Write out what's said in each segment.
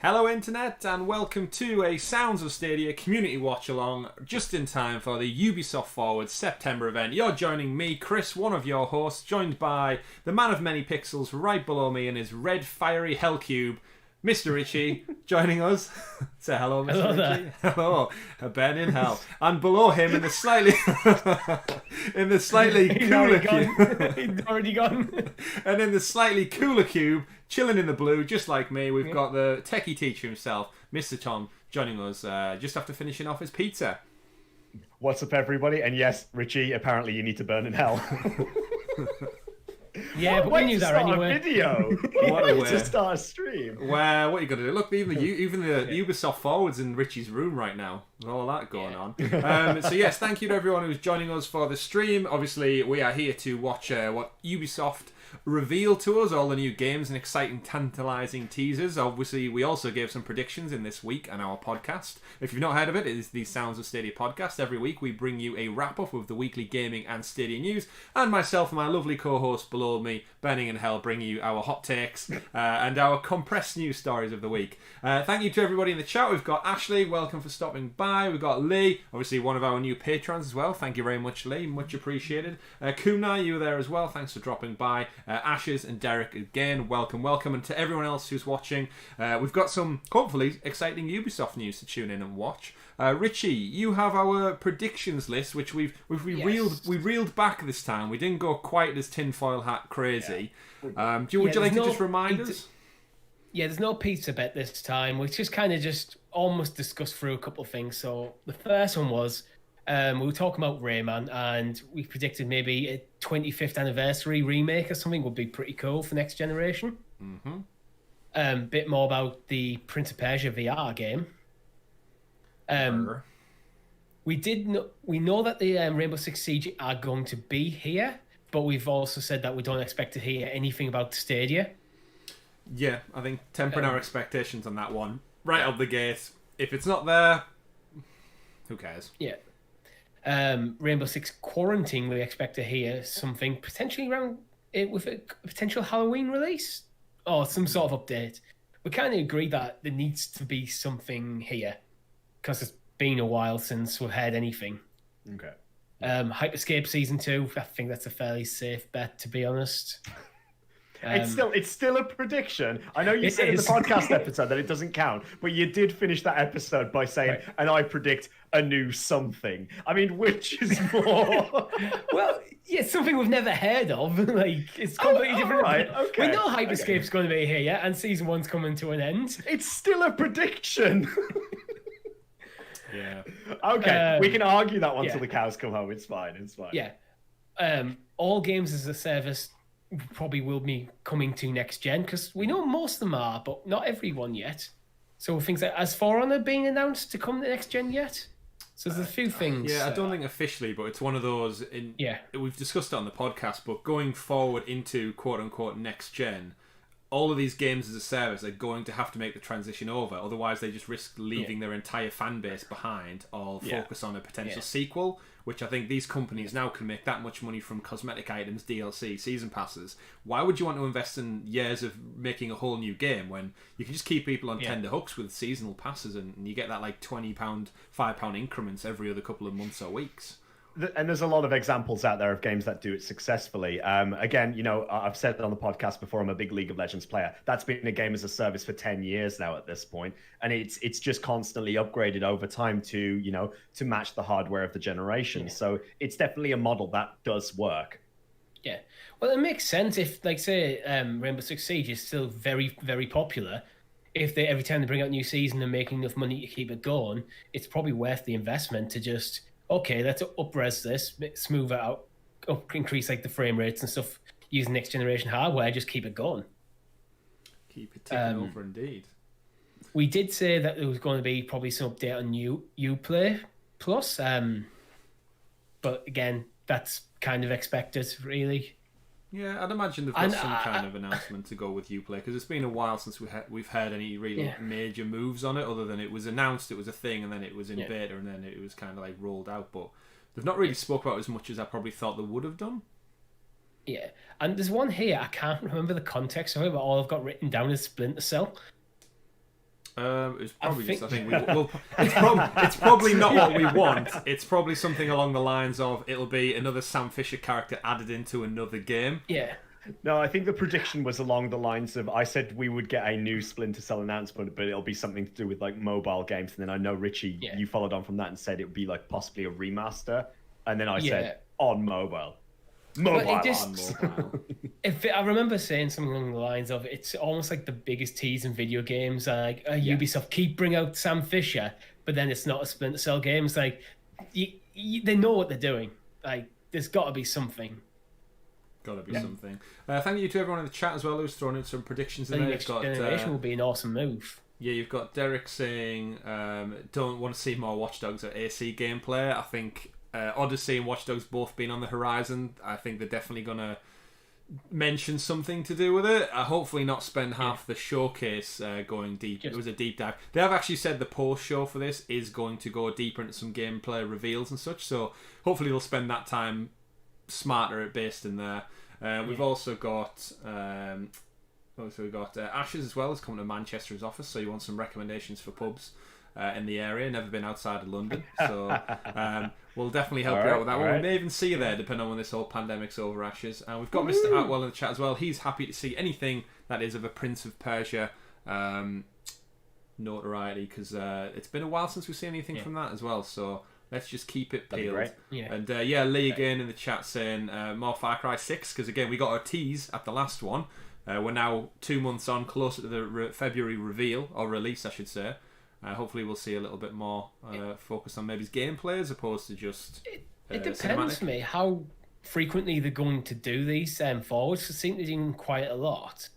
Hello Internet and welcome to a Sounds of Stadia community watch along just in time for the Ubisoft Forward September event. You're joining me, Chris, one of your hosts, joined by the man of many pixels right below me in his red fiery hell cube, Mr. Richie, joining us. Say hello, Mr. Hello Richie. there. Hello, a Ben in hell. And below him in the slightly cooler cube. He's already gone. And in the slightly cooler cube, chilling in the blue, just like me, we've got the techie teacher himself, Mr. Tom, joining us just after finishing off his pizza. What's up, everybody? And yes, Richie, apparently you need to burn in hell. Yeah, but we knew that anyway. A video. What a Way way. to start a stream. Well, what are you going to do? Look, even the Ubisoft Forward's in Richie's room right now. With all that going on. So yes, thank you to everyone who's joining us for the stream. Obviously, we are here to watch what Ubisoft revealed to us, all the new games and exciting, tantalising teasers. Obviously, we also gave some predictions in this week on our podcast. If you've not heard of it, it is the Sounds of Stadia Podcast. Every week we bring you a wrap-up of the weekly gaming and Stadia news, and myself and my lovely co-host below me, Burning in Hell, bring you our hot takes and our compressed news stories of the week. Thank you to everybody in the chat. We've got Ashley, welcome for stopping by. We've got Lee, obviously one of our new patrons as well. Thank you very much, Lee, much appreciated. Kumna, you were there as well, thanks for dropping by. Ashes and Derek again, welcome. And to everyone else who's watching, we've got some hopefully exciting Ubisoft news to tune in and watch. Richie, you have our predictions list, which we reeled back this time. We didn't go quite as tinfoil hat crazy. Yeah. Would you like to just remind us? Yeah, there's no pizza bet this time. We just kind of just almost discussed through a couple of things. So the first one was we were talking about Rayman, and we predicted maybe a 25th anniversary remake or something would be pretty cool for next generation. Mm-hmm. Bit more about the Prince of Persia VR game. We know that the Rainbow Six Siege are going to be here, but we've also said that we don't expect to hear anything about Stadia. Yeah, I think tempering our expectations on that one right up the gate. If it's not there, who cares? Yeah. Rainbow Six Quarantine, we expect to hear something potentially around it with a potential Halloween release or some sort of update. We kind of agree that there needs to be something here because it's been a while since we've heard anything. Okay. Hyperscape Season 2, I think that's a fairly safe bet, to be honest. It's still a prediction. I know you said in the podcast episode that it doesn't count, but you did finish that episode by saying, right, and I predict a new something. I mean, which is more? Well, yeah, something we've never heard of. Like, it's completely different. Right, okay. We know Hyperscape's going to be here, yeah, and Season 1's coming to an end. It's still a prediction. Yeah. Okay, we can argue that one till the cows come home. It's fine. Yeah. All games as a service probably will be coming to next gen because we know most of them are, but not everyone yet. So things like As For Honor being announced to come to next gen yet. So there's a few things. Yeah, I don't think officially, but it's one of those. We've discussed it on the podcast, but going forward into quote unquote next gen, all of these games as a service are going to have to make the transition over. Otherwise, they just risk leaving their entire fan base behind or focus on a potential sequel, which I think these companies now can make that much money from cosmetic items, DLC, season passes. Why would you want to invest in years of making a whole new game when you can just keep people on tender hooks with seasonal passes and you get that like £20, £5 increments every other couple of months or weeks? And there's a lot of examples out there of games that do it successfully. Again, you know, I've said it on the podcast before, I'm a big League of Legends player. That's been a game as a service for 10 years now at this point. And it's just constantly upgraded over time to match the hardware of the generation. Yeah. So it's definitely a model that does work. Yeah. Well, it makes sense if, like, say, Rainbow Six Siege is still very, very popular. If they every time they bring out a new season and making enough money to keep it going, it's probably worth the investment to just... Okay, let's up-res this, smooth it out, increase like the frame rates and stuff using next generation hardware, just keep it going. Keep it ticking over indeed. We did say that there was going to be probably some update on Uplay Plus, but again, that's kind of expected, really. Yeah, I'd imagine they've got some kind of announcement to go with Uplay because it's been a while since we've heard any really major moves on it other than it was announced, it was a thing, and then it was in beta, and then it was kind of like rolled out. But they've not really spoke about it as much as I probably thought they would have done. Yeah, and there's one here, I can't remember the context of it, but all I've got written down is Splinter Cell. It's probably I think it's probably not what we want. It's probably something along the lines of it'll be another Sam Fisher character added into another game. Yeah. No, I think the prediction was along the lines of I said we would get a new Splinter Cell announcement, but it'll be something to do with like mobile games. And then I know Richie, you followed on from that and said it would be like possibly a remaster. And then I said on mobile. Mobile on mobile. I remember saying something along the lines of it's almost like the biggest tease in video games. Like Ubisoft keep bring out Sam Fisher, but then it's not a Splinter Cell game. It's like they know what they're doing. Like there's got to be something. Got to be something. Thank you to everyone in the chat as well who's thrown in some predictions in there. Next generation will be an awesome move. Yeah, you've got Derek saying don't want to see more Watch Dogs or AC gameplay. I think Odyssey and Watch Dogs both being on the horizon. I think they're definitely going to mention something to do with it. Hopefully not spend half the showcase going deep. It was a deep dive. They have actually said the post show for this is going to go deeper into some gameplay reveals and such. So hopefully they'll spend that time smarter based in there. We've also got Ashes as well is coming to Manchester's office, so you want some recommendations for pubs in the area. Never been outside of London, so we'll definitely help you out with that one. We may even see you there depending on when this whole pandemic's over, Ashes. And we've got Mr. Atwell in the chat as well. He's happy to see anything that is of a Prince of Persia notoriety, because it's been a while since we've seen anything from that as well, so let's just keep it peeled. And Lee again in the chat saying more Far Cry 6, because again we got our tease at the last one. We're now 2 months on, closer to the February reveal, or release I should say. Hopefully we'll see a little bit more focus on maybe his gameplay as opposed to just it depends to me how frequently they're going to do these forwards. I think they're doing quite a lot.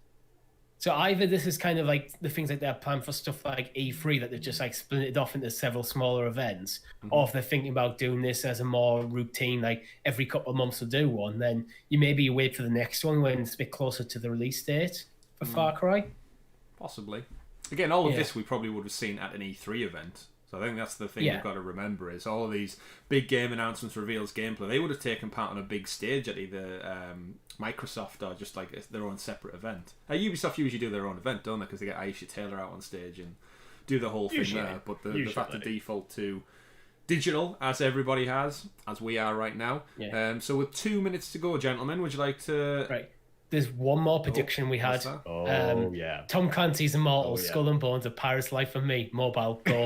So either this is kind of like the things that they're planned for stuff like E3 that they've just like split it off into several smaller events, or if they're thinking about doing this as a more routine, like every couple of months to do one, then you maybe wait for the next one when it's a bit closer to the release date for Far Cry. Possibly. Again, all of this we probably would have seen at an E3 event. So I think that's the thing we've got to remember is all of these big game announcements, reveals, gameplay, they would have taken part on a big stage at either Microsoft or just like their own separate event. Ubisoft usually do their own event, don't they? Because they get Aisha Taylor out on stage and do the whole thing there. But they've had to default to digital, as everybody has, as we are right now. So with 2 minutes to go, gentlemen, would you like to... Right. There's one more prediction we had. Tom Clancy's Immortal, Skull and Bones, A Pirate's Life for Me, mobile, go.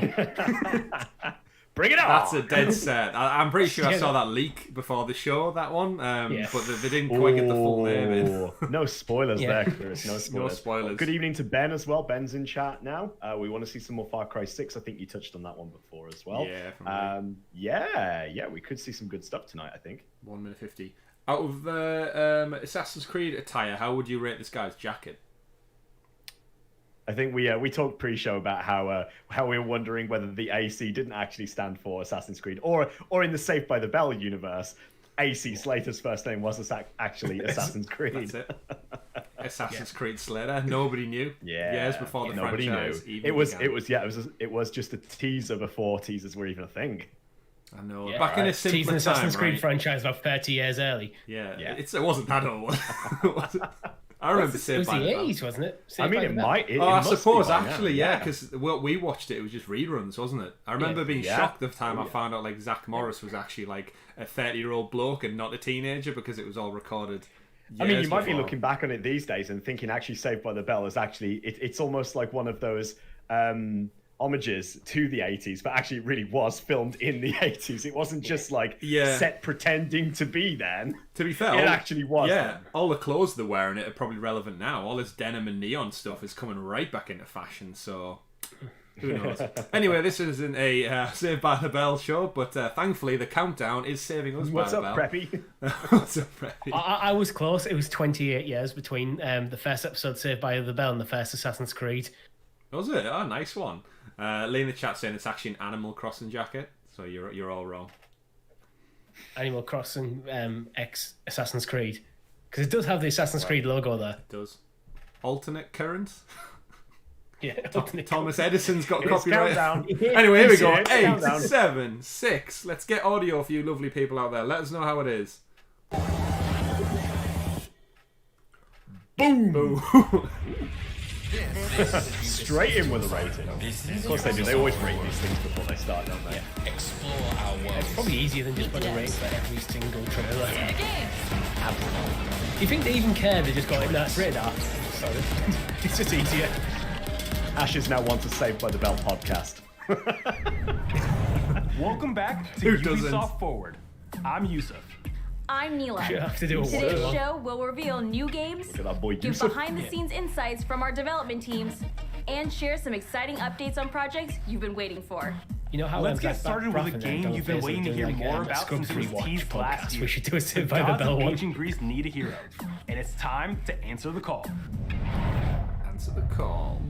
Bring it on! That's a dead set. I'm pretty sure I saw that leak before the show, that one. But they didn't quite get the full name in. No spoilers there, Chris. No spoilers. No spoilers. Good evening to Ben as well. Ben's in chat now. We want to see some more Far Cry 6. I think you touched on that one before as well. We could see some good stuff tonight, I think. 1 minute 50. Out of the Assassin's Creed attire, how would you rate this guy's jacket? I think we talked pre-show about how we were wondering whether the AC didn't actually stand for Assassin's Creed, or in the Saved by the Bell universe, AC Slater's first name was actually Assassin's Creed. That's it. Assassin's Creed Slater. Nobody knew. Years before the franchise knew. Even It was just a teaser before teasers were even a thing. I know. Back in a simpler time, Assassin's Creed franchise about 30 years early. It wasn't that old. I remember Saved by the Bell. It was the 80s, wasn't it? I suppose, actually, because we watched it was just reruns, wasn't it? I remember being shocked the time I found out like Zach Morris was actually like a 30-year-old bloke and not a teenager, because it was all recorded. I mean, you might be looking back on it these days and thinking actually Saved by the Bell is actually, it's almost like one of those homages to the 80s, but actually it really was filmed in the 80s. It wasn't just like set pretending to be then. To be fair, it actually was. Yeah, all the clothes they're wearing it are probably relevant now. All this denim and neon stuff is coming right back into fashion, so who knows. Anyway, this isn't a Saved by the Bell show, but thankfully the countdown is saving us by the bell. What's up, Preppy? I was close. It was 28 years between the first episode Saved by the Bell and the first Assassin's Creed. Was it? Oh, nice one. Lee in the chat saying it's actually an Animal Crossing jacket, so you're all wrong. Animal Crossing X Assassin's Creed, because it does have the Assassin's Creed logo there. It does. Alternate current. Thomas Edison's got copyright. Anyway, here we go. 8, 7, 6. Let's get audio for you lovely people out there. Let us know how it is. Boom. Straight in with a rating. Of course they do. They always rate these things before they start, don't they? Explore our world. It's probably easier than just putting a rate for every single trailer. Absolutely. Do you think they even care? They just got it. That's rated R. Sorry. It's just easier. Ashes now wants a Saved by the Bell podcast. Welcome back to Who doesn't? Ubisoft Forward. I'm Yusuf. I'm Neela. Should have to do a Today's word. show will reveal new games, Look at that boy give Yusuf. behind-the-scenes insights from our development teams, and share some exciting updates on projects you've been waiting for. You know how Let's get back started with a Braffin game and you've been Don't waiting to Face are hear doing, more about Scrubs since it was rewatch teased last podcast. year. We should do a The Saved by the gods Bell of one. ancient Greece need a hero, and it's time to answer the call. Answer the call.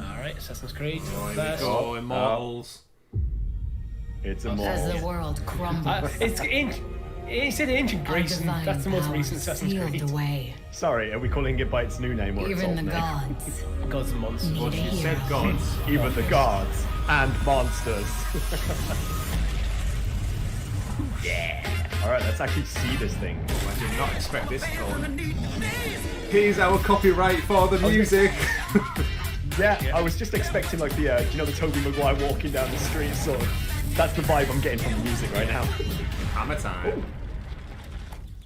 Alright, Assassin's Creed. Oh, here we First. go, Immortals. It's a As the more. world crumbles, It's ancient. It said ancient our Greece, and divine that's the most power recent Assassin's sealed Creed. away. Sorry, are we calling it by its new name or its Even old the name? gods Gods and monsters. need a You said hero. gods. Even the gods and monsters. Alright, let's actually see this thing. I did not expect this tone. Here's our copyright for the music. Yeah, I was just expecting like the, you know, the Tobey Maguire walking down the street sort of. That's the vibe I'm getting from the music right now. Hammer time.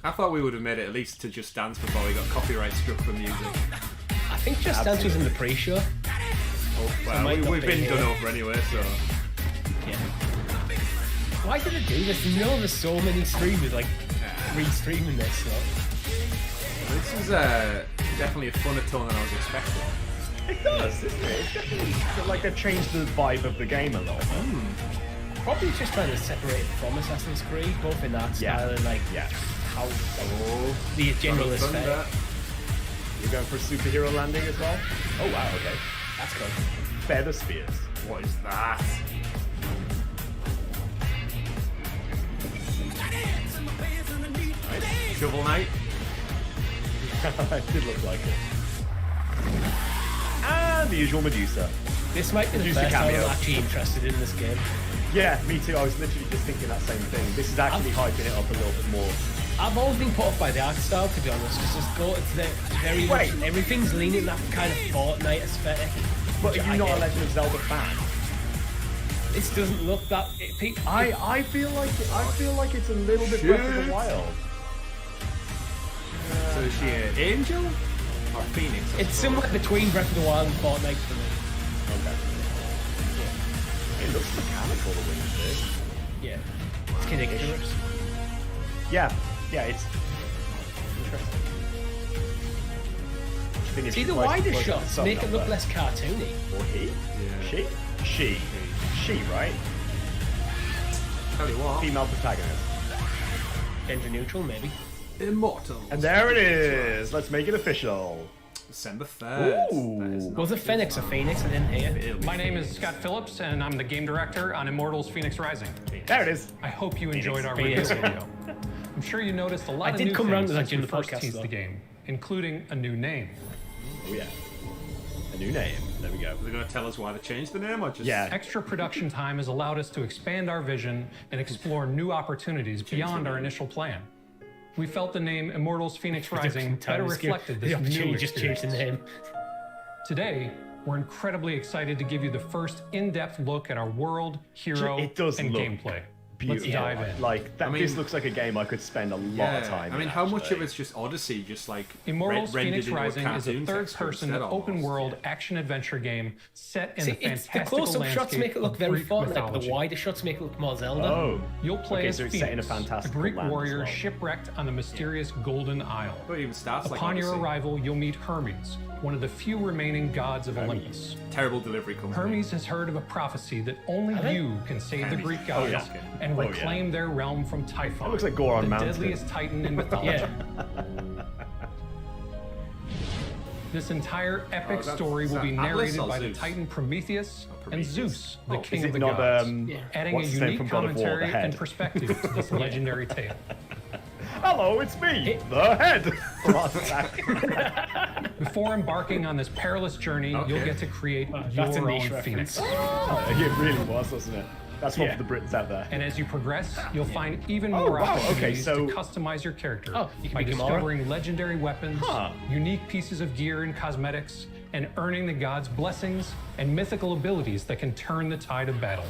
I thought we would have made it at least to Just Dance before we got copyright struck for music. I think Just Dance was in the pre-show. Well, might not we've be been here. done over anyway, so. Yeah. Why did it do this? You know, there's so many streamers like re-streaming this. So. This is definitely a funner tone than I was expecting. It does, isn't it? It's definitely like they've changed the vibe of the game a little bit. Probably just trying to separate it from Assassin's Creed, both in art Yeah. style and like Yeah. how Oh, the general Thunder. aesthetic. You're going for a superhero landing as well? Oh wow, okay. That's cool. Feather spears. What is that? Nice. Shovel Knight. It did look like it. And the usual Medusa. This might be the Producer first time cameo. I'm actually interested in this game. Yeah, me too. I was literally just thinking that same thing. This is actually hyping it up a little bit more. I've always been put off by the art style, to be honest. It's just go, it's the very much, Wait. everything's leaning that kind of Fortnite aesthetic. But which are I you not a get. Legend of Zelda fan? This doesn't look that. I feel like it's a little bit Breath of Shit. the Wild. So is she an angel or Phoenix? I It's suppose? somewhere between Breath of the Wild and Fortnite for me. Okay. It looks mechanical the way it is. Yeah. It's Kid Icarus. Yeah, it's interesting. I think if See, she the tries to wider plug the shots sun make it up look there. less cartoony. Or he? Yeah. She, right? Tell you what. Female protagonist. Gender neutral, maybe. Immortals. And there it is. Let's make it official. December 3rd. Ooh. That is not Was it Phoenix or Phoenix? I didn't hear. My name is Scott Phillips, and I'm the game director on Immortals Phoenix Rising. There it is. I hope you enjoyed our Phoenix. review video. I'm sure you noticed a lot I of did new come around things to that since during we the first podcast, teased though. the game, including a new name. Oh yeah. A new name. There we go. Are they going to tell us why they changed the name or just... Yeah. Extra production time has allowed us to expand our vision and explore new opportunities beyond our initial plan. We felt the name Immortals Phoenix Rising better reflected the this opportunity new just changed the experience. name. Today, we're incredibly excited to give you the first in-depth look at our world, hero, It does and look gameplay. Beautiful. Let's dive in. Like that. I mean- this looks like a game I could spend a lot Yeah. of time. I mean, in, how much actually. of it's just Odyssey, just like Immortals rendered Phoenix into a Rising is a cartoon text third-person, instead open-world almost. action-adventure game set in See, the it's the fantastical close-up shots landscape make it look of very Greek Fortnite, but mythology. the wider shots make it look more Zelda. Oh. You'll play Okay, as so it's Phoenix, set in a a fantastical Greek land as warrior well. shipwrecked on the mysterious Golden Isle. But it even starts like Upon your Odyssey. arrival, you'll meet Hermes, one of the few remaining gods of Olympus. Terrible delivery company. Hermes has heard of a prophecy that only Have they? you can save the Greek Oh, gods yeah. and Oh, yeah. reclaim their realm from Typhon. That looks like Goron the Mountain. deadliest titan in mythology. Yeah. This entire epic that's- story will be is that Atlas narrated or by the Zeus? Titan Prometheus, and Zeus, the king Is of it the not gods, adding a what's his name unique from God of War, the commentary and head? perspective to this legendary tale. Hello, it's me, the head from Art Attack. Before embarking on this perilous journey, you'll Okay. get to create That's a your niche own reference. Phoenix. It really was, wasn't it? That's one Yeah. for the Brits out there. And as you progress, you'll find even Oh, more wow, okay, opportunities so- to customize your character Oh, you can by be Gamora? discovering legendary weapons, Huh. unique pieces of gear and cosmetics, and earning the gods' blessings and mythical abilities that can turn the tide of battle.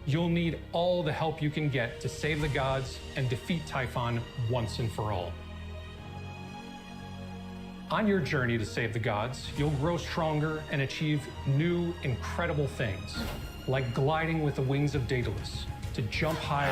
You'll need all the help you can get to save the gods and defeat Typhon once and for all. On your journey to save the gods, you'll grow stronger and achieve new, incredible things, like gliding with the wings of Daedalus, to jump higher,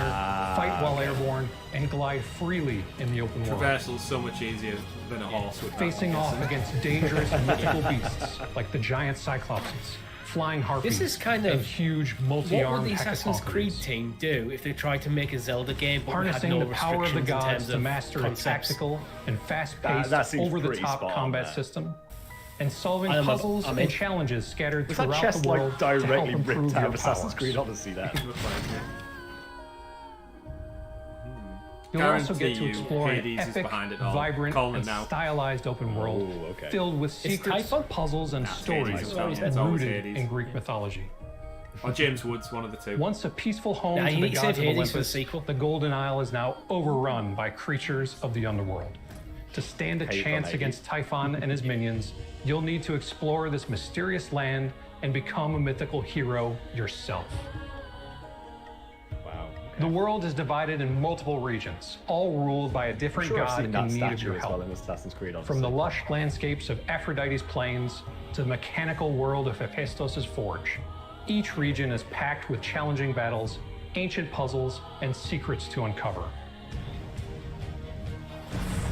fight while airborne, and glide freely in the open world. Traversal's so much easier than a horse would. Facing off against dangerous mythical beasts like the giant Cyclopses, flying harpies, This is kind and of huge what multi-armed would the Assassin's Creed hexapods. team do if they tried to make a Zelda game but had Harnessing no the power of the restrictions in gods terms to of master a concepts? tactical and fast-paced, that seems pretty over-the-top spot on combat there. system, and solving I'm puzzles in. and challenges scattered Was that throughout chest the world like to help directly improve ripped out your of Assassin's powers. Creed Odyssey there? You'll also get to Guarantee you, explore an Hades is epic, behind it all. vibrant, Calling and it now. stylized open world Oh, okay. filled with secrets, Typhon? puzzles, and Hades stories is always- it's and always rooted Hades. in Greek mythology. Or James Woods, one of the two. Once a peaceful home Nah, to you the need to gods save of Hades for the Olympus, sequel. the Golden Isle is now overrun by creatures of the underworld. To stand a Paper, chance maybe. against Typhon and his minions, you'll need to explore this mysterious land and become a mythical hero yourself. Wow. The world is divided in multiple regions, all ruled by a I'm different sure I've god seen in that need of statue your as well help. in Assassin's Creed Odyssey. From the lush landscapes of Aphrodite's plains to the mechanical world of Hephaestos' forge, each region is packed with challenging battles, ancient puzzles, and secrets to uncover.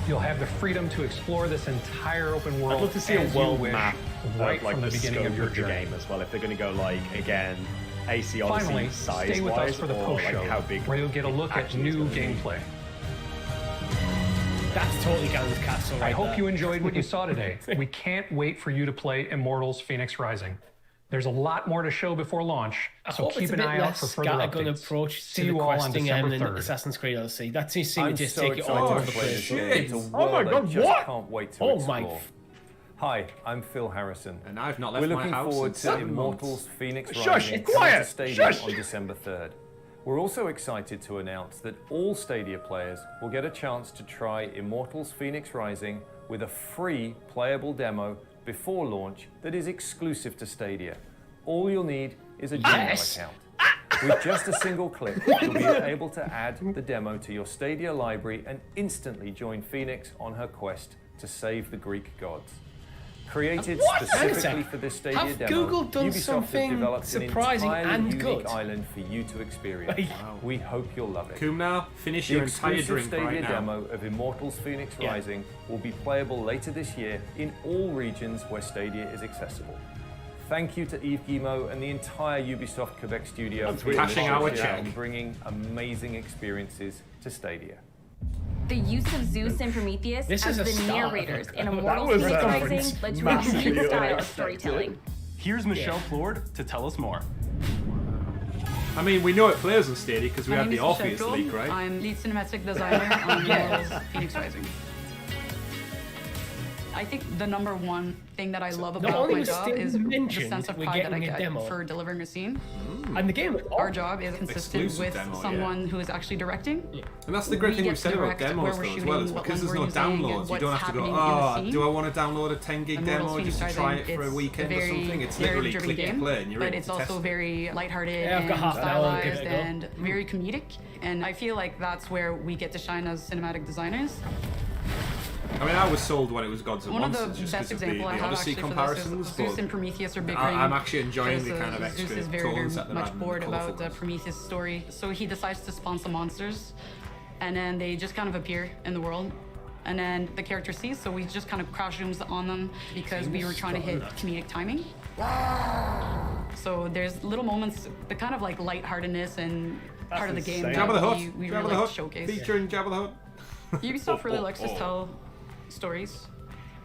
You'll have the freedom to explore this entire open world I'd love to see a as you world wish, map right of like from the the beginning scope of your the journey. game as well. If they're going to go like again, AC Odyssey Finally, size stay with us wise, for the or post-show, like how big where you'll get a look at actually new it's gonna be. gameplay. That's totally Galen's Castle. I right hope there. you enjoyed what you saw today. We can't wait for you to play Immortals Phoenix Rising. There's a lot more to show before launch, I so hope keep it's a an bit eye out less for further scattergun updates. approach See to the you all on questing December in 3rd. Assassin's Creed Odyssey. That seems to just so take it all excited over to the play place. this game. It's a Jeez. world my God, I just what? can't wait to Oh my explore. Hi, I'm Phil Harrison. And I've not left We're my looking house forward in to 7 Immortals months. Phoenix Shush, Rising coming quiet, to Stadia shush. on December 3rd. We're also excited to announce that all Stadia players will get a chance to try Immortals Phoenix Rising with a free playable demo before launch that is exclusive to Stadia. All you'll need is a Gmail Yes. account. With just a single click, you'll be able to add the demo to your Stadia library and instantly join Phoenix on her quest to save the Greek gods. Created Hang a specifically sec. for this Stadia Have demo, Google done Ubisoft something has developed surprising an entirely and unique good? island for you to experience. Wow. We hope you'll love it. Coom now, finish The your entire exclusive drink Stadia right now. demo of Immortals Phoenix Yeah. Rising will be playable later this year in all regions where Stadia is accessible. Thank you to Yves Guillemot and the entire Ubisoft Quebec studio for Cashing our leadership check. and bringing amazing experiences to Stadia. The use of Zeus and Prometheus This as is a the start. narrators in That Immortals was, Phoenix Rising led to a massively unique style of unexpected. storytelling. Here's Michelle Plord to tell us more. I mean, we know it plays on Stadia because we My had name the is Orpheus Michelle leak, Plord. right? I'm lead cinematic designer on Immortals Phoenix Rising. I think the number one thing that I love about only my was job Steve is the mentioned sense of we're pride that I getting a get demo. for delivering a scene. And the game was Our job is consistent Exclusive with demo, yeah. someone who is actually directing. And that's the great We thing get we've said to about direct demos where though we're as well, is shooting, what because there's no lens we're using, and downloads, you don't what's have to go, happening in the oh, scene. do I want to download a 10 gig demo Immortals or just to Phoenix try Rising, it for a it's weekend or very something? It's literally narrative-driven click and game, play and you're but able it's to test also it. very lighthearted Yeah, I've got and half an hour to give it a stylized go. and very comedic. And I feel like that's where we get to shine as cinematic designers. I mean, I was sold when it was Gods and One of Monsters the just best because of the example I have Odyssey actually for this comparisons, is Zeus but and Prometheus are bickering. I'm actually enjoying the because, kind of Zeus extra is very, tones that very they're much adding and the bored about colourful the ones. Prometheus story, so he decides to spawn some monsters, and then they just kind of appear in the world. And then the character sees, so we just kind of crouch zooms on them because we were trying to hit comedic timing. So there's little moments, the kind of like lightheartedness and part of the game insane. Jabba the that Hutt, we Jabba really the like Hutt, to showcase. featuring Jabba the Hutt. Ubisoft really likes to tell stories,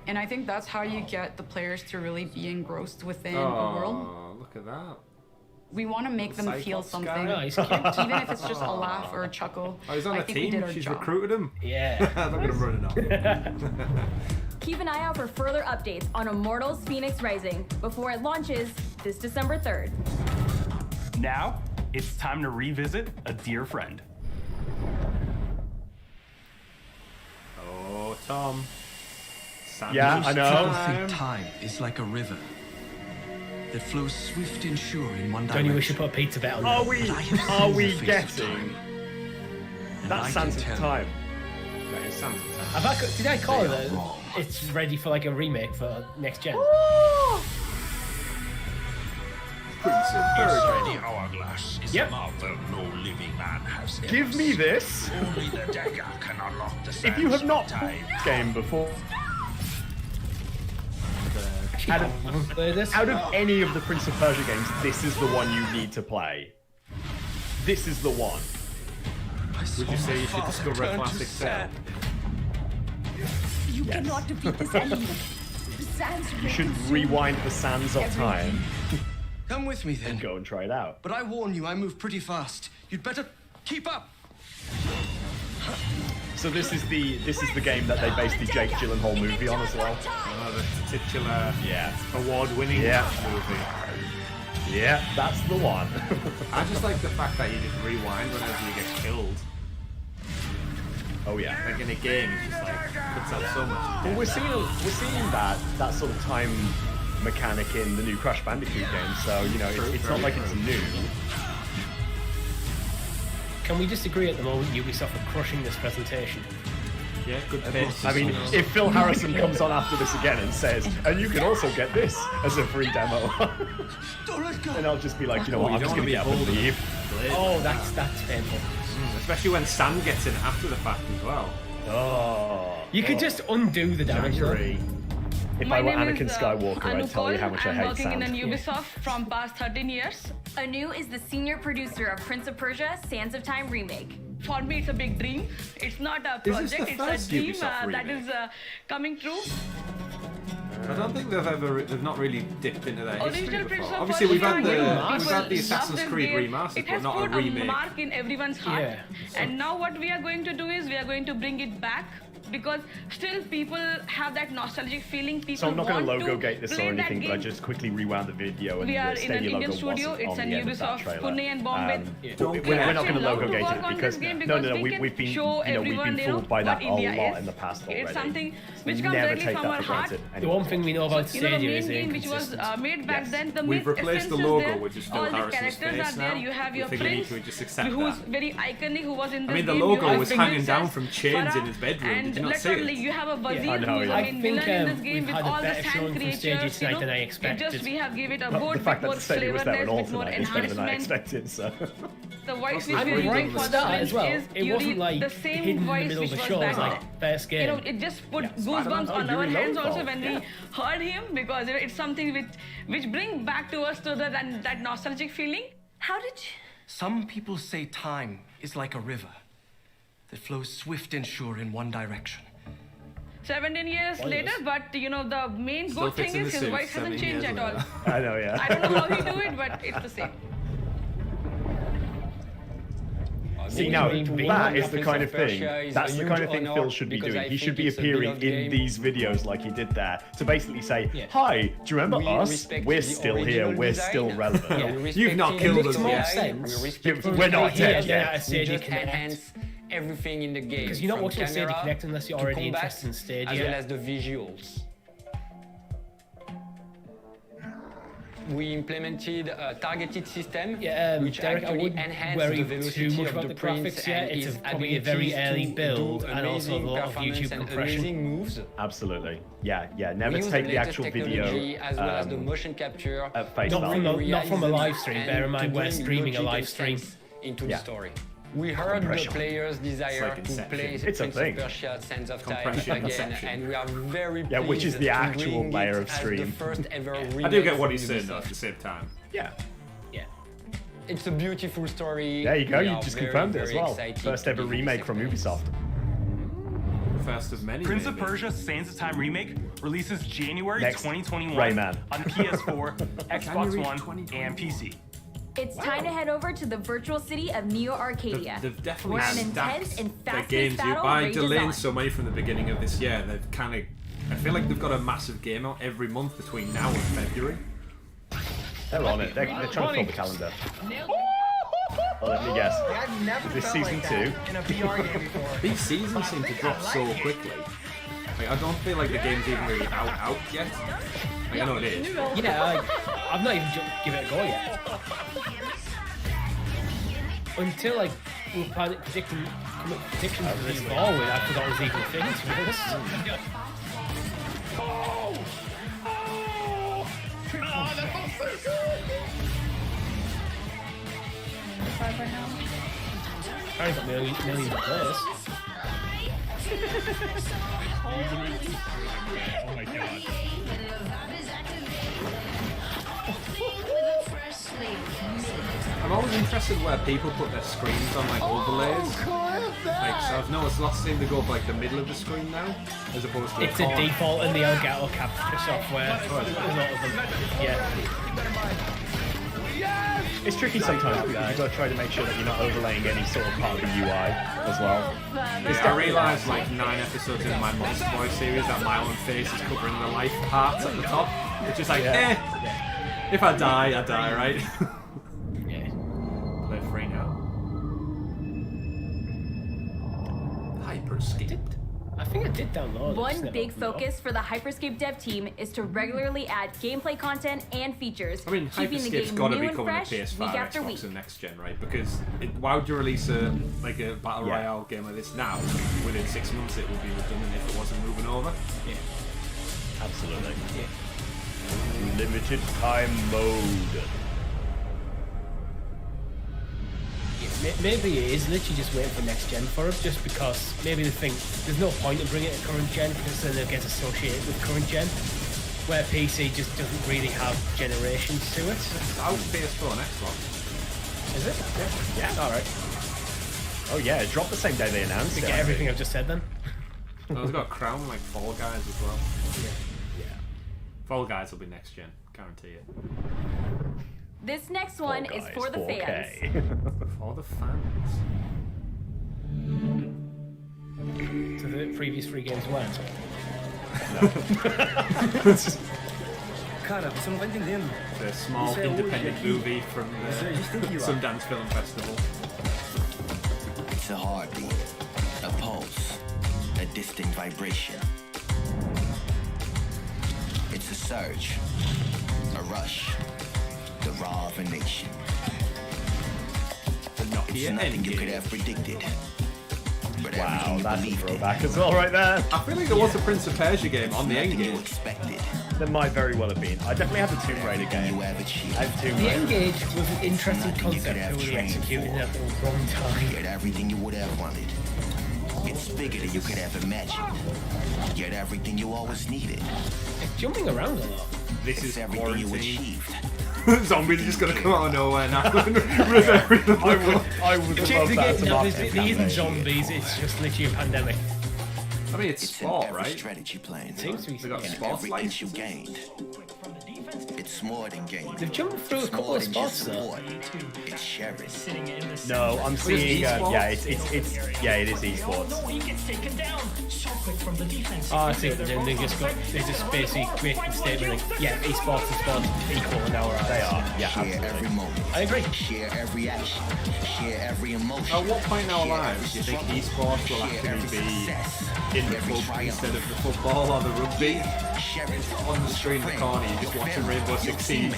and I think that's how you get the players to really be engrossed within a world. Oh, look at that. We want to make them feel Cyclops something, guy. Oh, he's cute. even if it's just a laugh or a chuckle. Oh, he's on I the think we did team. our She's job. recruited him. Yeah. I'm not going to run it off. Keep an eye out for further updates on Immortals Phoenix Rising before it launches this December 3rd. Now, it's time to revisit a dear friend. Oh, Tom. Yeah, I know. Think time is like a river that flows swift and sure in one direction. Don't you wish you put a pizza bet on Are that? we getting that Sounds of Time? That is Sounds of Time. Did I call it that? It's ready for like a remake for next gen. Prince of Persia. Hourglass is Yep. a marvel no living man has ever Give me seen. this. Only the dagger can unlock the If you have sands not of time. played this game before, out of any of the Prince of Persia games, this is the one you need to play. This is the one. Would you say you should discover a classic tale? You Yes. cannot defeat this enemy. The sands You should rewind the sands of time Come with me then. and go and try it out. But I warn you, I move pretty fast. You'd better keep up. So this is the game that they based the Jake Gyllenhaal movie on as well. The titular Yeah. award-winning movie. Yeah, that's the one. I just like the fact that you just rewind whenever you get killed. Oh yeah. Like in a game, it's just like puts out so much. Well, we're seeing that sort of time mechanic in the new Crash Bandicoot game. So you know, it's not like it's new. Can we disagree at the moment? Ubisoft are crushing this presentation. Yeah, good pace. I mean, if Phil Harrison comes on after this again and says, "And you can also get this as a free demo," and I'll just be like, you know what, I'm just gonna get up and leave. Oh, that's painful. Especially when Sam gets in after the fact as well. Oh. You could just undo the damage. though. If I were Anakin Skywalker, I'd tell you how much I I'm hate working Sam. in Ubisoft from past 13 years. Anu is the senior producer of Prince of Persia: Sands of Time remake. For me, it's a big dream. It's not a Is this project, the it's first a dream Ubisoft that remake? is coming true. I don't think they've not really dipped into their history Original Prince before. of Obviously, we've had Persia, the people Assassin's love this Creed game. remastered, It but has not a put remake. a mark in everyone's heart. Yeah. And now what we are going to do is we are going to bring it back because still people have that nostalgic feeling. People So I'm not going to want logo gate this or play that anything, but I game. just quickly rewound the video and We are the in an Stadia Indian logo studio. wasn't It's on an the end of that Ubisoft, trailer. Pune and Bombay. We're not going to love logo to gate work it on because this game no, because we we've can been show we've everyone, been fooled by that what India a lot is. in the past already. It's something which So comes never directly take from that our for heart. granted. The one thing we know about You know, the Stadia main is game which was inconsistent. made back then, the We've main replaced the essence logo is there. with just Phil All the Harrison's characters face are there. now. You have I your think we need prince, to just accept who's that. very iconic, who was in this I mean, the game. logo You have was the hanging down princess, from chains in Farah, his bedroom. And Did you not see literally, it? you have a Wazir I know, who's yeah. a I main think villain in this game we've with had a all the better sand showing from Stadia creatures. tonight than I It expected. just we have give it a But board the fact with more that Stadia was there at all flavor, with more tonight is better than I enhancement. expected. So. The voice which I'm we right use from for the the start prince as well. is It wasn't like the same hidden in the voice middle of which the was show. It was back like then. first game. You know, it just put Spider-Man, goosebumps oh, on our Yuri hands also Lowenthal, when yeah. we heard him because you know, it's something which bring back to us to that nostalgic feeling. How did you... Some people say time is like a river that flows swift and sure in one direction. 17 years later, but you know the main Still good fits thing in is the his suit, voice hasn't 17 changed years at all. later. I know, yeah. I don't know how he do it, but it's the same. See, now, that is the kind of thing, that's the kind of thing Phil should be doing. He should be appearing in these videos like he did there to basically say, hi, do you remember us? We're still here, we're still relevant. You've not killed us It makes more yet. sense. We're not dead Yeah, yet. Stadia just Connect. enhance everything in the game. Because you're not from watching Stadia camera Connect unless you're to already combat, interested in Stadia. as well as the visuals. We implemented a targeted system which Derek, I actually wouldn't enhanced worry the velocity too much of about the the prince graphics yet. and It's his probably a very abilities early to build do and also a amazing lot of performance YouTube and compression. amazing moves. Absolutely. Yeah. We Never use take the the latest actual technology video as well as the motion capture at face Not from value. not from a live stream. and Bear in mind to we're bring streaming a logic live and stream. sense into Yeah. the story. We heard the Compression. players' desire like to Inception. play It's a Prince thing. of Persia: Sands of Time Compression again, Inception. and we are very Yeah, which is pleased the to actual bring layer it of as stream. the first ever I do get what remake he's from saying though at Ubisoft. the same time. Yeah. It's a beautiful story. There you go, We you are just very, confirmed it as very well. excited First to ever give this remake from experience. Ubisoft. First of many. Prince of maybe. Persia: Sands of Time remake releases January Next, 2021 Rayman. on PS4, Xbox January One, 2021. and PC. It's time to head over to the virtual city of Neo Arcadia. They've definitely where an stacked intense and their fast-paced games. battle By rages delaying on. so many from the beginning of this year, they've kind of. I feel like they've got a massive game out every month between now and February. They're on it. They're trying to fill the calendar. Well, let me guess. I've never Is this felt season like 2? that in a VR game before. These seasons seem to drop so quickly. Like, I don't feel like the game's even really out yet. Like, I know it is. Yeah, I've not even given it a go yet. Until like we were predictions for this forward, I forgot it was even a thing, to be honest. That's so good! Right now. Probably got millions of players. Oh my god. I'm always interested where people put their screens on like overlays. Like, so I've noticed lots seem to go for like the middle of the screen now, as opposed to. It's a default in the Elgato capture software. A lot of them. Yeah. It's tricky sometimes because you've got to try to make sure that you're not overlaying any sort of part of the UI as well. Yeah, I realised like 9 episodes in my Monster Boy series that my own face is covering the life parts at the top, which is like, if I die, I die, right? Yeah. Play free now. Hyperscape. I think I did download it. One big focus for the Hyperscape dev team is to regularly add gameplay content and features, I mean, keeping the Hyperscape's game got to new be and coming to fresh PS5, week after Xbox, week. and next gen, right? Because why would you release a battle royale game like this now? Within 6 months, it would be redundant if it wasn't moving over. Yeah, absolutely. Yeah. Limited time mode. Maybe it is literally just waiting for next gen for it, just because maybe they think there's no point in bringing it to current gen because then it gets associated with current gen, where PC just doesn't really have generations to it. It's out PS4 and Xbox. Is it? Yeah. Alright. Oh yeah, it dropped the same day they announced it. Get everything I've just said then. Well, it's got Crown like Fall Guys as well. Yeah. Fall Guys will be next gen, guarantee it. This next one is for the 4K. fans. For the fans. So the previous 3 games weren't. Cara, você não vai entendendo. It's a small independent movie from the Sundance Film Festival. It's a heartbeat, a pulse, a distant vibration. It's a surge, a rush, the raw of a nation. It's nothing you could have predicted. But wow, that's a throwback as well right there. I feel like there was a Prince of Persia game on the N-Gage. There might very well have been. I definitely had the Tomb Raider game. The N-Gage was an interesting concept fully executed at the wrong time. Get everything you would have wanted. It's bigger than you could have imagined. Get everything you always needed. It's jumping around a lot. This is everything you achieved. Zombies are just gonna come out of nowhere now and rip everything. I would love that to market It isn't zombies, it's just literally a pandemic. I mean, it's sport, every right? strategy plan. It seems to be. They got And sports every license. inch you gained. It's more than gained. They've jumped through a couple of spots though. It's sharing. No, I'm seeing. Yeah, it is esports. Oh, I see what they're doing. They just basically created a statement like, yeah, esports and sports equal in our eyes. They are. Yeah, Share absolutely. every moment. I agree. Share every action. Share every emotion. At what point in our Share lives do you think every esports will struggle. Share actually every be success. in the Every pub triumph. instead of the football or the rugby? Share it On the screen in the corner, you're just watching Rainbow Six Siege.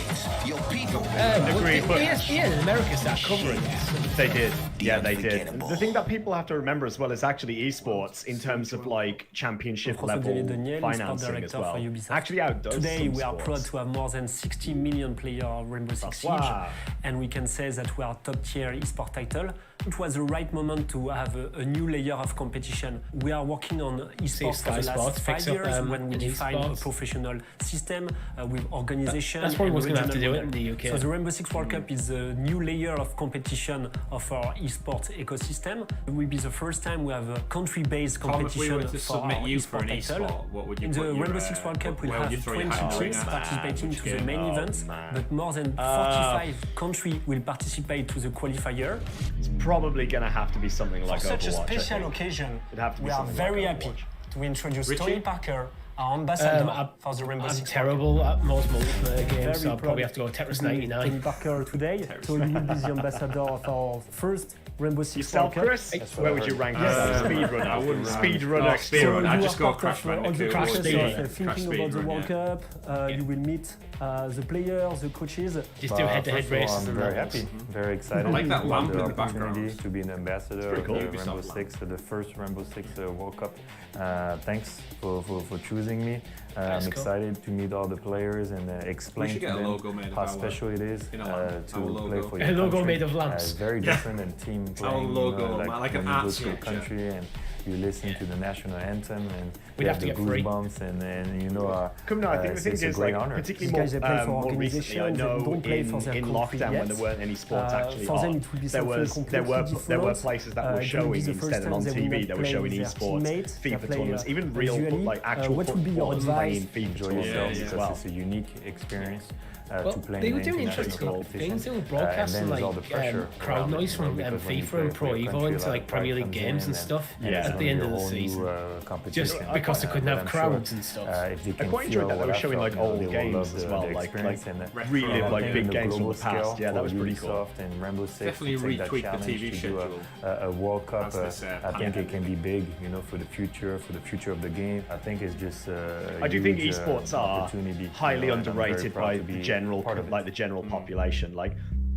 Your people. Agree, but ESPN in America started covering this. they did. Yeah, they did. The thing that people have to remember as well is actually esports in terms of like championship level financing as well. Actually outdoes Today some we are sports. proud to have more than 60 million players of Rainbow Six Siege, Wow. and we can say that we are top tier esport title. It was the right moment to have a new layer of competition. We are working on esports for the Sky last Sports 5 picks up, years when we in define a esports. professional system with organization. That's probably and what's going to have to do regional it in model. the UK. So the Rainbow Six World Cup is a new layer of competition of our esports ecosystem. It will be the first time we have a country-based Tom, if we competition were to for submit our you for an esport title. esport, what would you In put the your, Rainbow Six World Cup, we'll where would you have throw your 20 hat teams right now? participating Which to the game? main events, but more than 45 countries will participate to the qualifier. It's probably going to have to be something like For such a Overwatch, I special think. occasion, It'd have to be we are something very like happy Overwatch. to introduce Richie? Tony Parker Our ambassador for the Rainbow I'm Six terrible at most multiplayer games, Very so I'll probably proud have to go Tetris to be 99. Tony Parker today. So you will be the ambassador of our first Rainbow Six Yourself, World Cup. Chris? Where would you rank yourself? Speedrunner. I wouldn't Speedrunner. Speedrunner. I you just are go part Crash of all the Bandicoot. process of Crash thinking about the speedrun, World yeah. Cup. You will meet the players, the coaches. Just do head-to-head races I'm and very levels. happy, very excited. I like that about lamp the in the opportunity background. to be an ambassador pretty of cool. the Ubisoft Rainbow lamp. Six, the first Rainbow Six World Cup. Thanks for choosing me. I'm cool. excited to meet all the players and explain should to get a them logo made of how our- special it is you know, our to logo. play for A your logo country. made of lamps. It's very different than team playing. Our logo, like an when you art go to a sculpture. country and you listen to the national anthem and We'd you have have to the get free. goosebumps and you know Come no, I think the thing it's a is great like honor. particularly These guys, they play for more recently. I organizations, they know don't play for their in country lockdown when yet. there weren't any sports actually For them, on, it will be there something were completely there were different. places that were It will be showing the first instead of time on they will TV not they were play showing their esports, teammates, they FIFA play, tournaments, even real usually. like actual What would be your football playing advice? FIFA Enjoy tournaments yourself as because well. it's a unique experience Well, to play they in were an doing international interesting competition. things. They were And broadcasting then there's all the pressure crowd around noise it, from because when you FIFA play and for Pro a Evo country, a into lot like of Premier pride League comes games in and stuff Yeah. at the end of the a whole season. new, competition. Just because they couldn't have But I'm sure, crowds and stuff. If they I can quite enjoyed feel that they what were I showing felt, like old they will games love as the well, like experience and relive like I think big the games from the global past. scale Yeah, that for was pretty cool. Ubisoft and Rainbow Six Definitely to take that retweak the challenge TV to do schedule. a World Cup. As this, I think it can be big, you know, for the future of the game. I think it's just. I do think huge, esports are opportunity, highly you know, and I'm very underrated proud by to the be general part of it. like the general population. Like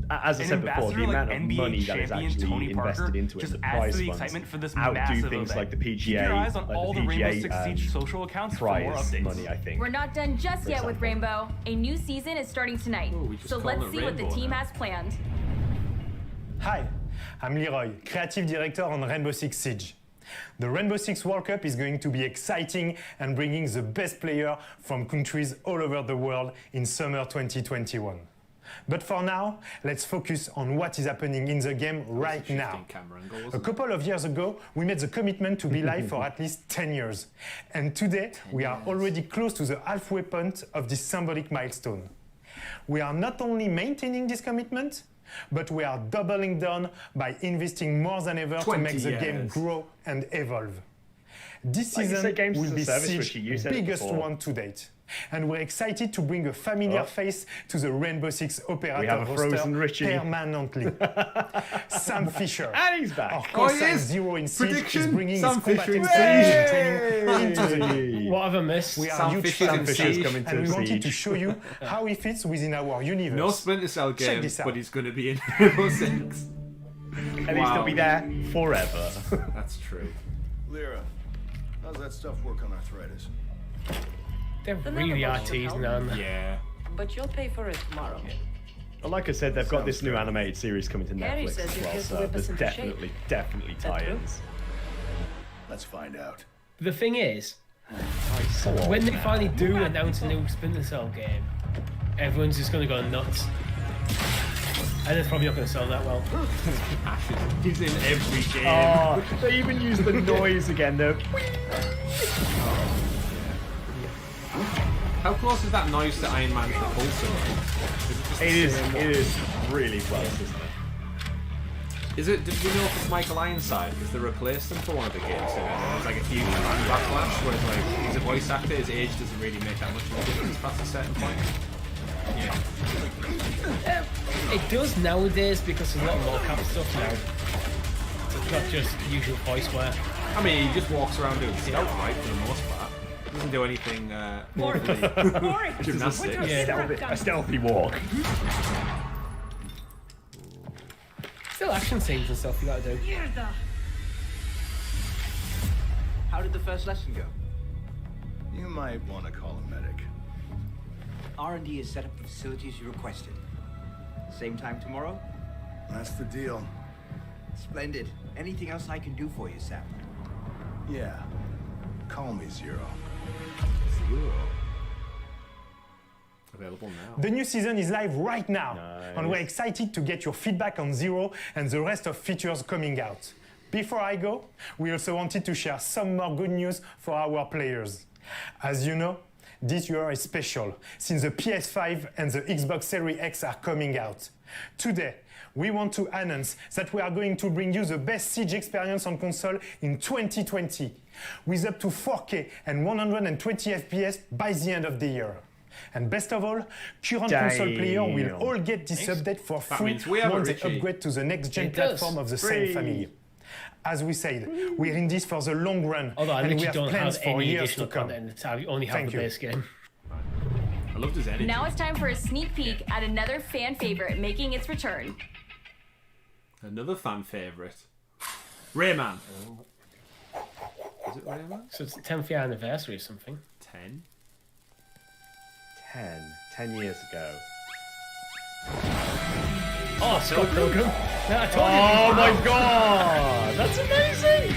as I An said before, the ambassador amount like of NBA money that is champion actually Tony invested Parker into it, just the adds prize to the funds excitement for this outdo massive things event. like the Keep your eyes on all the PGA, Rainbow Six Siege social accounts for more prize updates. money, I think. We're not done just For yet with example. Rainbow. A new season is starting tonight. Oh, we just So called let's it see what the Rainbow team now. has planned. Hi, I'm Leroy, creative director on Rainbow Six Siege. The Rainbow Six World Cup is going to be exciting and bringing the best players from countries all over the world in summer 2021. But for now, let's focus on what is happening in the game right now. A couple of years ago, we made the commitment to be live for at least 10 years. And today, we are already close to the halfway point of this symbolic milestone. We are not only maintaining this commitment, but we are doubling down by investing more than ever to make the game grow and evolve. This Like you season said, games will as a be service, Richie, you Siege's said it biggest before. one to date. And we're excited to bring a familiar face to the Rainbow Six operator have a roster frozen Richie. permanently. Sam Fisher. And he's back. Our co-sign Zero in Siege is Prediction. bringing Sam his Fisher in combative Siege. training into the game. What have I missed? We are Sam huge Fisher's fans in of Siege. Siege, coming to and we wanted Siege. to show you how he fits within our universe. No Splinter Cell Check game, this out. but he's going to be in Rainbow Six. And he's gonna be there forever. That's true. Lyra, how's that stuff work on arthritis? They really are teasing on. Yeah. But you'll pay for it tomorrow. But like I said, they've got this new animated series coming to Harry Netflix says as it well, gets so whip us there's into definitely That true? tie-ins. Let's find out. The thing is, when they finally do announce a new Splinter Cell game, everyone's just gonna go nuts. And it's probably not gonna sell that well. He's in every game. Oh, they even use the noise again though. How close is that noise to Iron Man's Repulsor? It is really close, isn't it? Is it? Did we know if it's Michael Ironside? Because they replaced him for one of the games. So there's like a huge backlash where it's like he's a voice actor, his age doesn't really make that much of a difference past a certain point. Yeah. It does nowadays because there's a lot more cap stuff now. So it's not just usual voice wear. I mean, he just walks around doing stealth, right, for the most part. He doesn't do anything overly gymnastics. A stealthy walk. Still action scenes and stuff you gotta do. How did the first lesson go? You might want to call a medic. R&D has set up the facilities you requested. Same time tomorrow? That's the deal. Splendid. Anything else I can do for you, Sept? Yeah. Call me Zero. Available now. The new season is live right now, and we're excited to get your feedback on Zero and the rest of features coming out. Before I go, we also wanted to share some more good news for our players. As you know, this year is special, since the PS5 and the Xbox Series X are coming out. Today, we want to announce that we are going to bring you the best Siege experience on console in 2020, with up to 4K and 120 FPS by the end of the year. And best of all, current console players will all get this update for free once they upgrade to the next-gen platform of the same family. As we said, we're in this for the long run, and we have plans for years to come. I only have the base game. I love his energy. Now it's time for a sneak peek at another fan favorite making its return. Another fan favorite. Rayman. Is it Rayman? So it's the 10th year anniversary or something. 10? 10 years ago. Oh, Scott Pilgrim. No, I told you. Oh my god! That's amazing!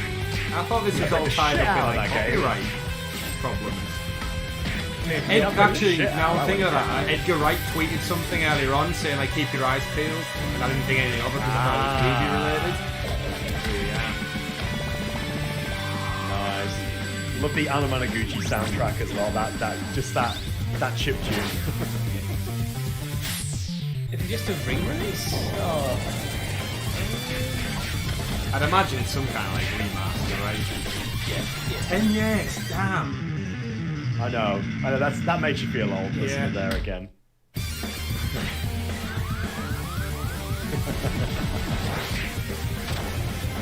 I thought this was all tied up in like copyright problems. Actually, now I'm thinking of that. Edgar Wright tweeted something earlier on saying like keep your eyes peeled, and I didn't think anything of it because I thought it was movie related. Nice. Love the Anamanaguchi soundtrack as well. That chip tune. Is it just a re-release? Oh. I'd imagine it's some kind of like remaster, right? Yeah. 10 years, damn. I know. That makes you feel old, listening there again.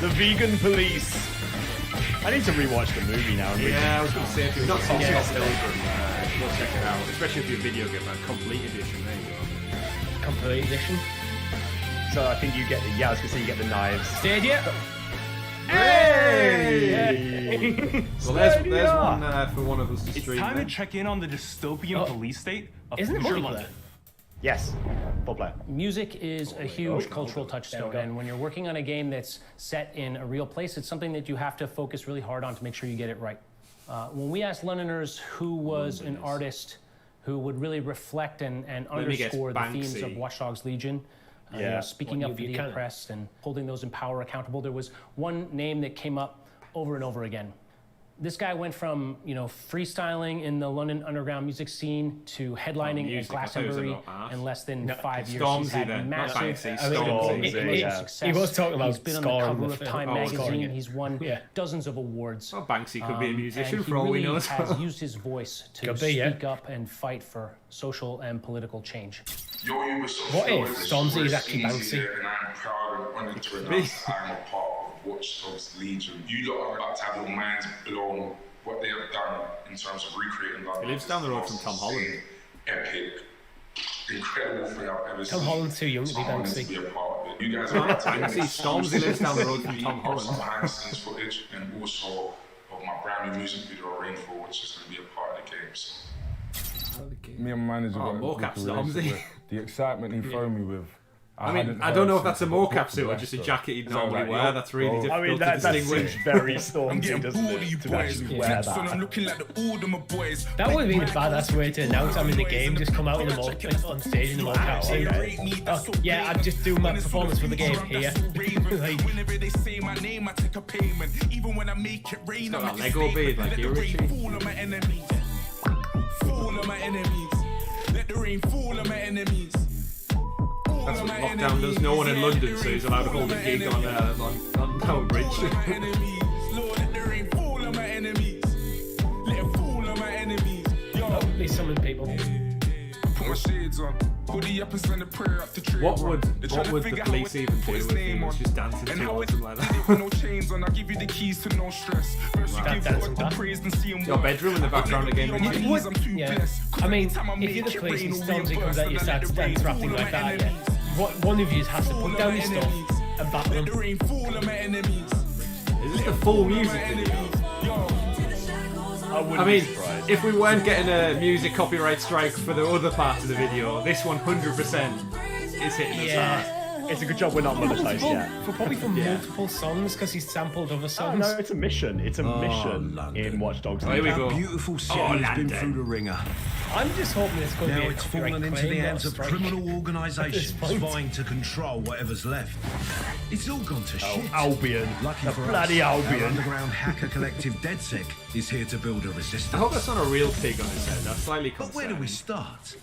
The vegan police. I need to rewatch the movie now. I was going to say, if you've not seen Scott Pilgrim, go check it out. Especially if you're a video game, a complete edition. There you go. Complete edition. So I think you get the, I was going to say you get the knives. Stadia. Hey! Well, there's one for one of us to stream. It's time to check in on the dystopian police state of future London. Yes, full play. Music is a huge cultural touchstone, and when you're working on a game that's set in a real place, it's something that you have to focus really hard on to make sure you get it right. When we asked Londoners who was an artist who would really reflect and underscore the themes of Watch Dogs Legion, speaking up for the oppressed and holding those in power accountable, there was one name that came up over and over again. This guy went from, freestyling in the London underground music scene to headlining at Glastonbury in less than 5 years. Stormzy He's had then, massive success. He was talking about He's been on the cover of Time magazine. He's won dozens of awards. Well, Banksy could be a musician for all we know. He has used his voice to speak up and fight for social and political change. What if Stormzy is actually Banksy? And I'm proud and honored to announce I'm a part of Watch Dogs Legion. You lot are about to have your minds blown what they have done in terms of recreating London. He lives down the road from Tom Holland. Epic, incredible thing I've ever seen. Tom Holland's too young to be Banksy. To be a part of it. You guys are about to Banksy. Stormzy lives down the road from Tom Holland. Some behind the scenes footage and also of my brand new music video, Rainfall, which is going to be a part of the games. Me and my manager got a mocap good relationship with. The excitement he thrown me with. I don't know if that's a mocap suit or just a jacket he'd normally wear. That's really difficult to distinguish. Very Stormzy, doesn't it? To actually wear that. That would have been a badass way to announce I'm in the game. Just come out in the on stage in the mocap suit. Oh, yeah, I'd just do my performance for the game here. Whenever they say my name, I take a payment. Even when I make it rain, I'm like Lego bead, like you, Richie. Fall on my enemies. Let the rain fall on my enemies. That's what lockdown does. No one in London, so he's allowed to hold a gig on Tower Bridge. Lord, let the rain fall on my enemies. Let it fall on my enemies. Oh, please summon people. Put my shades on. Hoodie up and send a prayer up the tree. What would the police even do if he was just dancing to or something like that? No chains on, I'll give you the keys to no stress. First you give God the praise and see him. Your bedroom in the background again, Richie. Yeah. I mean, if you're the police and Stormzy comes out, you start to dance rapping like that, yeah. One of you has to put down your stuff and battle them. Is this the full music video? I mean, if we weren't getting a music copyright strike for the other parts of the video, this 100% is hitting us hard. It's a good job we're not monetized yet. Probably for multiple songs because he's sampled other songs. No, it's a mission. It's a mission in Watch Dogs. Here we go. Beautiful city has been through the ringer. I'm just hoping it's going to be Now it's fallen into the hands of criminal organisations vying to control whatever's left. It's all gone to shit. Albion. Lucky The for bloody us, Albion. our underground hacker collective DedSec is here to build a resistance. I hope that's not a real pig on his head. That's slightly But where do we start?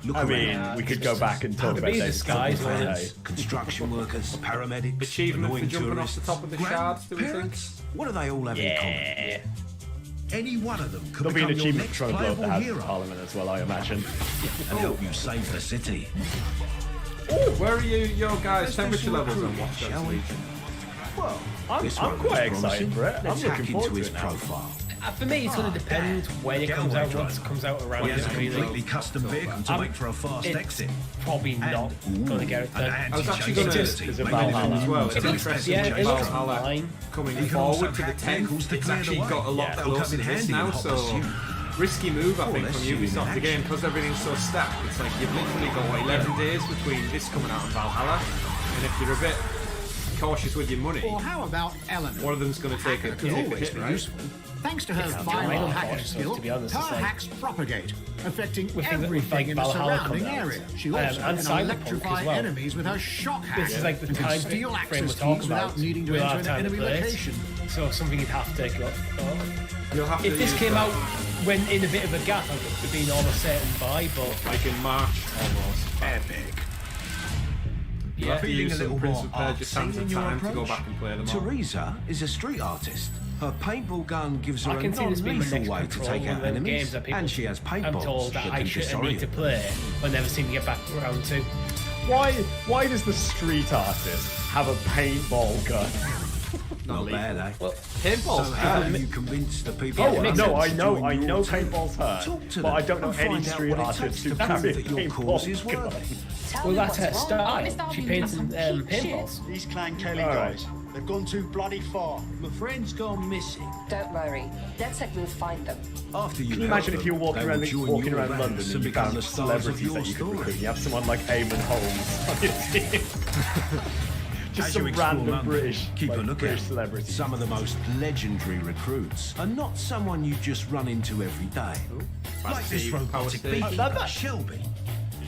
Look I mean, around. we could go back and talk about the skies, construction workers, paramedics, Achievement for annoying jumping off tourists, the top of the shards, do we think? grandparents. What do they all have in common? Any one of them could There'll be an become your achievement next for throwing blow up playable the House of hero Parliament as well, I imagine. and help you save the city. Where are your guys' temperature levels on Watch Dogs Legion? Well, I'm This one quite looks excited promising. for it. Let's I'm hack looking into forward to his it now. profile. For me, it's going to depend when it comes out, once it comes out around He has a it, really. completely custom vehicle to make for a fast It's exit. probably not going to get it done. I was actually going to mention as well. It's interesting it looks Valhalla fine. coming He can also forward to the hack 10th. vehicles to It's clear the actually way. got a lot That'll come closer in to this handy in now, hot so pursuit. risky move, I think, let's from see you in Ubisoft action. again, because everything's so stacked. It's like you've literally got, what, 11 days between this coming out and Valhalla, and if you're a bit cautious with your money, Or how about Eleanor? one of them's going to take a hit, right? Thanks to her Yeah, viral I'm hacking cautious, skill, to be honest, her it's like- hacks propagate, affecting With everything in the Valhalla surrounding coming out, area. She and also can Cyberpunk electrify as well. enemies with her shock hack. This is like the and can time steal frame access we're keys talking without about. needing to We'll enter have an time to enemy play it. location. So something you'd have to go. You'll have If to this use came that. out when in a bit of a gap, I could have been almost certain buy, but Like in March, almost. Epic. You have to Feeling use a some little Prince more of Persia Sounds artsy of in your Time to go approach? back and play them all. Teresa is a street artist. Her paintball gun gives her I a can see this being the non-lethal next way to Control, take one out of them enemies, games that people and she has I'm paintballs told that that I can shouldn't need to disorient. play, but never seem to get back around to. Why does the street artist have a paintball gun? Not bad, eh? Well, paintball's So how hard. do you convince the people? Oh, around no, you I to know join your team? paintball's hurt, Talk to but them I don't know and any find out street what it artists takes who to carry prove that your cause is paintball worthy. guns. Well, that's her style. She paints paintballs. These Clan Kelly All guys, they've gone too bloody far. My friend's gone missing. Don't worry. DedSec will find them. After you Can you imagine if you were walking around, ranks London and you found celebrities that you could recruit? You have someone like Eamon Holmes on your team. Just As some you explore random London, British, keep a like, look British out. celebrities. Some of the most legendary recruits are not someone you just run into every day. Like this Steve, robotic Power Steve. beekeeper, Shelby.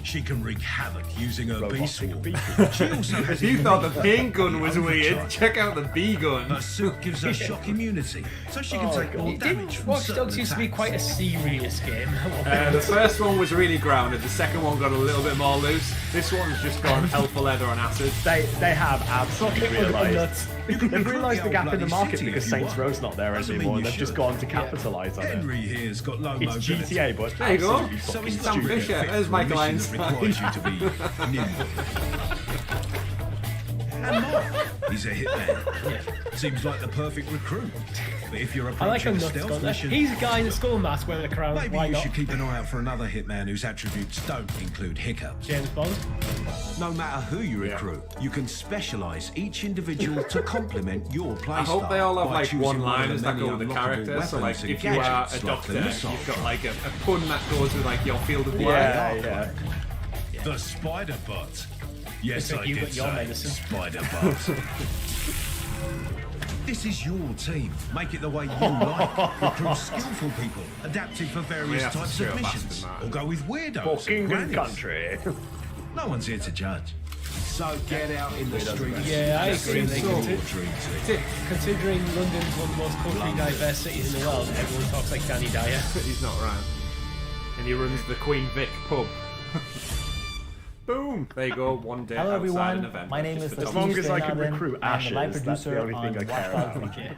She can wreak havoc using her bee swarm. She also has If you thought the immense paint gun was weird, overcharge. check out the bee gun. Her suit gives her shock immunity, so she can take more damage from Watch certain Dogs used to be attacks. quite a serious game. The first one was really grounded. The second one got a little bit more loose. This one's just gone hell for leather on acid. They have absolutely realised. They've realised the gap in the bloody market city because if you Saints want. Row's not there Doesn't anymore. mean They've you just should. gone to capitalise on it. Henry here's got low It's mobility. GTA, but There you go. absolutely So fucking he's not Sam really Fisher. fit There's for a Michael mission Einstein. that requires you to be nimble. And Mark, he's a hitman. Seems like the perfect recruit. But if you're I like approaching him a nuts stealth gone. mission, He's a guy in a skull mask wearing a crown. maybe Why you not? should keep an eye out for another hitman whose attributes don't include hiccups. James Bond. No matter who you recruit, you can specialise each individual to complement your playstyle. I hope they all have by like choosing one-liners that many go with the unlockable character. So like, weapons and if you are a gadgets like doctor, the missile. you've got like a pun that goes with like your field of work. yeah. The Spider Bot. Yes, Looks like I you did got your say medicine. Spider Bot. This is your team. Make it the way you like. Recruit skillful people, adapted for various have to types straight of up missions. bastard, man. Or go with weirdos Fucking and good grannies. country. No one's here to judge. So get out in the streets. Yeah, I and agree. see They your can dream team. Considering London's one of the most culturally diverse cities in the world, everyone talks like Danny Dyer. He's not around. And he runs the Queen Vic pub. Boom! There you go, one day Hello outside everyone, an event. my name just is for As dogs. long as I can Steve recruit I'm the live ashes, that's the producer only on thing I care Watch Dogs about. Legion.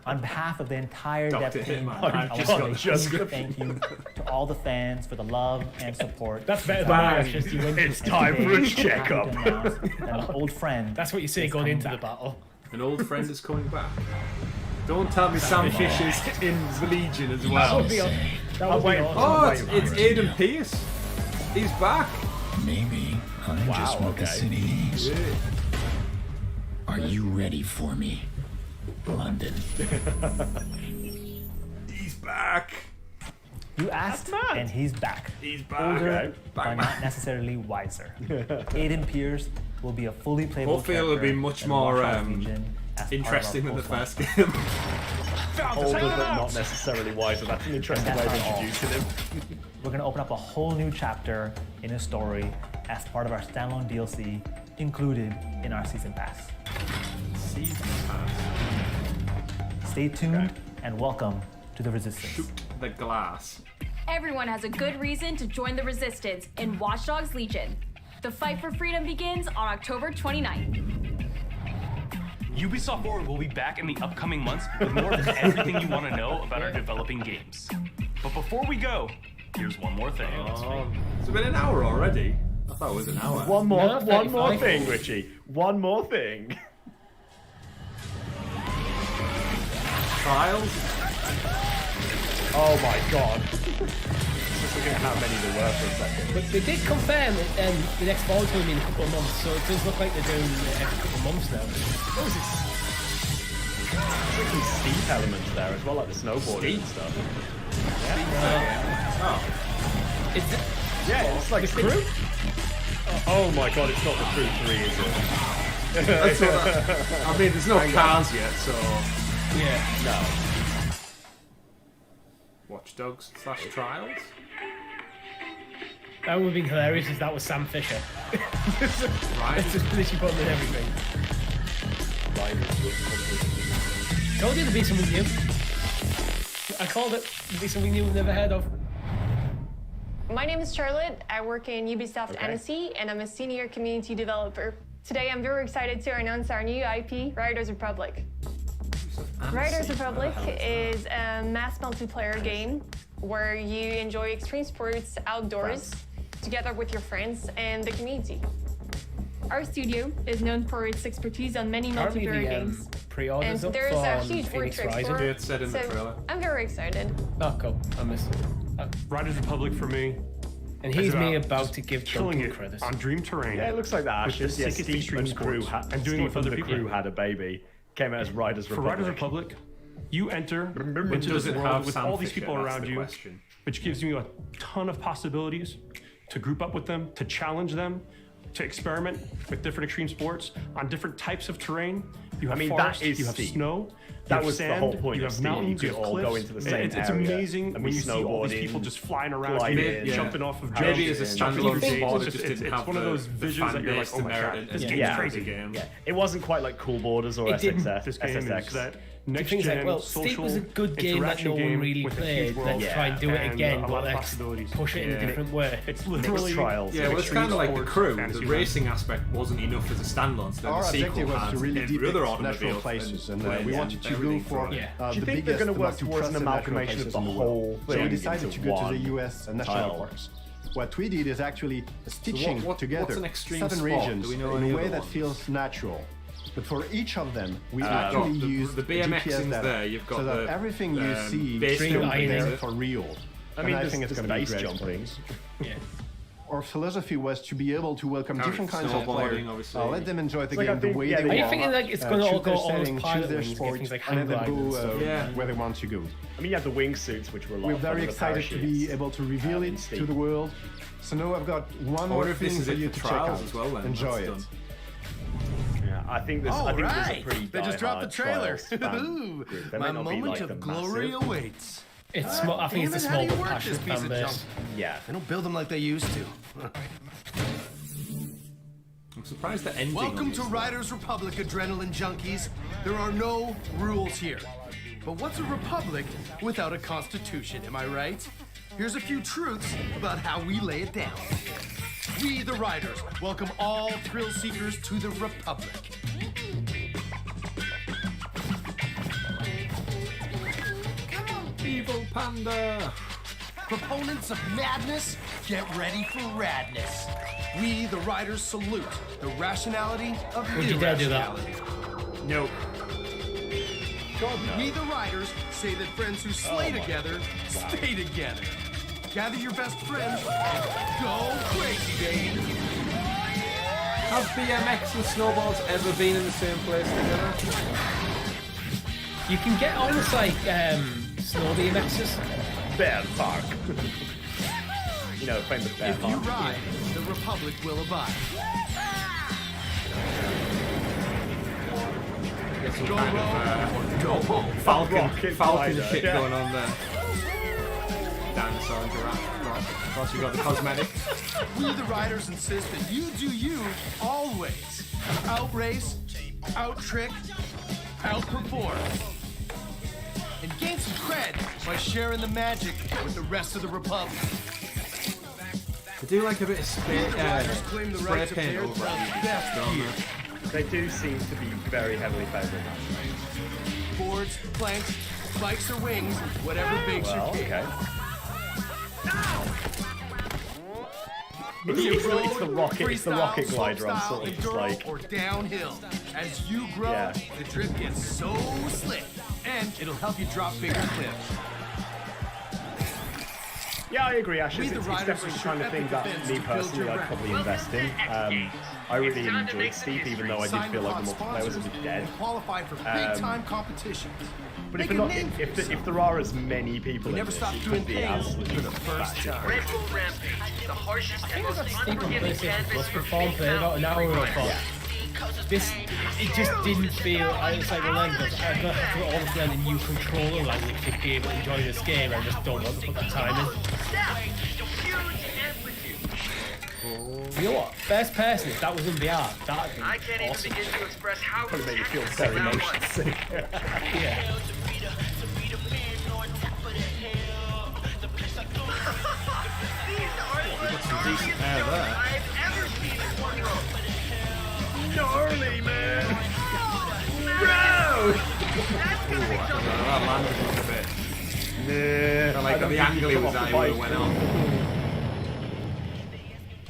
On behalf of the entire Dr. dev team, Hitman. I Just want got to just say thank you to all the fans for the love and support. That's better than Bang. mine. Just you win. It's time for a Today, checkup. I'm happy to announce that an old friend. That's what you say is going coming into the back. battle. An old friend is coming back. Don't tell me Sam Fisher's in the Legion as That well. would be awesome. Oh, it's Aidan Pierce. He's back. Maybe I'm just what the city needs. Yeah. Are you ready for me, London? He's back. You asked, and he's back. He's back. Older, Okay. but not necessarily wiser. Aiden Pierce will be a fully playable Hopefully it'll be much more interesting than the first game. Older, but not necessarily wiser. That's an interesting way of introducing him. We're going to open up a whole new chapter in a story as part of our standalone DLC included in our Season Pass. Season Pass. Stay tuned and welcome to the Resistance. Shoot the glass. Everyone has a good reason to join the Resistance in Watch Dogs Legion. The fight for freedom begins on October 29th. Ubisoft Forward will be back in the upcoming months with more of everything you want to know about our developing games. But before we go, here's one more thing. It's been an hour already. I thought it was an hour. One more thing, Richie. One more thing. Trials? Oh my god. Just looking at how many there were for a second. But they did confirm the next Vault's going to be in a couple of months, so it does look like they're doing it every couple of months now. What was this? There's some steep elements there as well, like the snowboarding and stuff. Yeah. Is it? Yeah, it's like Crew. Oh my god, it's not the Crew 3, is it? That's what I mean, there's no cars yet, so... Yeah. No. Watch Dogs / Trials? That would have been hilarious if that was Sam Fisher. Right. It's just literally putting in everything. Told you there'd be something new. I called it. There'd be something new we've never heard of. My name is Charlotte. I work in Ubisoft Annecy, and I'm a senior community developer. Today, I'm very excited to announce our new IP, Riders Republic. Riders Republic is a mass multiplayer game where you enjoy extreme sports outdoors together with your friends and the community. Our studio is known for its expertise on many multiplayer games. And there's a huge word to explore, It said in the trailer. I'm very excited. Oh, cool. I missed it. Riders Republic for me. And he's me about to give killing Duncan it credit. on dream terrain. Yeah, it looks like that. With the Actually, sickest Steve extreme and Crew sports and doing it with other people. Crew had a baby. Came out as Riders For Republic. Riders Republic, you enter into does this it world have with Sam all these Fisher? people That's around the you, question. which gives you a ton of possibilities to group up with them, to challenge them, to experiment with different extreme sports on different types of terrain. You have forest, that is you have steep. snow, That you have was sand, the whole point you of have Steam. mountains, You you could have all cliffs. go into the same It's area amazing and when be you see all these snowboarding, people just flying around gliding, you, jumping off of jumps. Maybe as a standalone sport, it just It's didn't have one of those the visions that you're like, fan oh my base to god, merit this it. game's Yeah. crazy. Game. Yeah, it wasn't quite like Cool Borders or It didn't. SXX. This game SSX. is that The next thing's gen like, well, social Steep was a good game that no one really played. Let's try and do it again, but let's push it in a different way. It's literally trials. Yeah, well, it's kind of like the Crew. fantasy The land. racing aspect wasn't enough as a standalone, so then Our the objective sequel was had to really every depict other natural automobile places, and and we wanted to go everything for from it. Do you the think they're biggest, going to the work most towards an impressive natural amalgamation of places the in the whole world. thing? So we decided into to go to one the US national tile? parks. What we did is actually stitching what's together an extreme 7 sport? regions Do we know in any a way other that ones? feels natural. But for each of them, we got actually the used BMXing's GPS data, there, you've got so that the, everything you see base is jumping, there is it? for real. I mean, and I there's think it's going to be base great jumping. Yeah. Our philosophy was to be able to welcome different kinds of snowboarding, players. obviously. Let them enjoy the It's like game I the think- way yeah, they Are you want. thinking like it's gonna all choose their go all setting, pilot choose their wings, get sport, things like and let them hang gliding go and stuff? where they want to go. I mean, you had the wingsuits, which were a lot We're of fun very with the excited to be parachutes. able to reveal it Steep. to the world. So now I've got one I more wonder if this thing is for it you for to check trials out. as well then. Enjoy That's it. Yeah, I think there's a pretty They just dropped the trailer. die-hard trials Ooh, fan group. They my might not be moment like the of glory massive- awaits. It's small. I think it's a small but passionate fan base. Yeah. They don't build them like they used to. I'm surprised the ending. Welcome on to this. Riders Republic, Adrenaline Junkies. There are no rules here. But what's a republic without a constitution, am I right? Here's a few truths about how we lay it down. We, the Riders, welcome all thrill seekers to the Republic. Evil Panda. Proponents of madness, get ready for radness. We, the Riders, salute the rationality of Would you dare do that? irrationality. Nope. We, the Riders, say that friends who slay together stay together. Gather your best friends and go crazy, babe. Have BMX and snowboards ever been in the same place together? You can get almost like snow BMXs. Bear Park. You know, playing the Bear If Park. you ride, the Republic will abide. Get some Go kind go of home. Falcon shit yeah. going on there. Dinosaur and giraffe. Plus you got the cosmetic. We the riders insist that you do you always. Outrace, out-trick, outperform. And gain some cred by sharing the magic with the rest of the Republic. They do like a bit of spray paint over it. They do seem to be very heavily favouring that. Boards, planks, spikes or wings, whatever bakes your cake. Okay. It's the rocket glider I'm sort of just like... or downhill. As you grow, the drift gets so slick, and it'll help you drop bigger cliffs. Yeah, I agree, Ash. It's definitely the kind of thing that me personally I'd probably invest in. I really enjoyed Steep, even though I did feel like the multiplayer was a bit dead. Qualify for big-time competitions. But if there are as many people in this, it could be absolutely for the first time. I think I got Steep on PlayStation Plus for phone play about an hour or so. This, it just didn't feel, it's like the language, I've got to put all this learn a new controller language to be able to enjoy this game, I just don't want to put the time in. You know what, first person, if that was in VR, that'd be awesome. Begin to express how probably make you feel very motion sick. Yeah. Some decent hair there. Gnarly, man! Bro! That landed a bit. Nah. I like the angle he was at, he would have went on.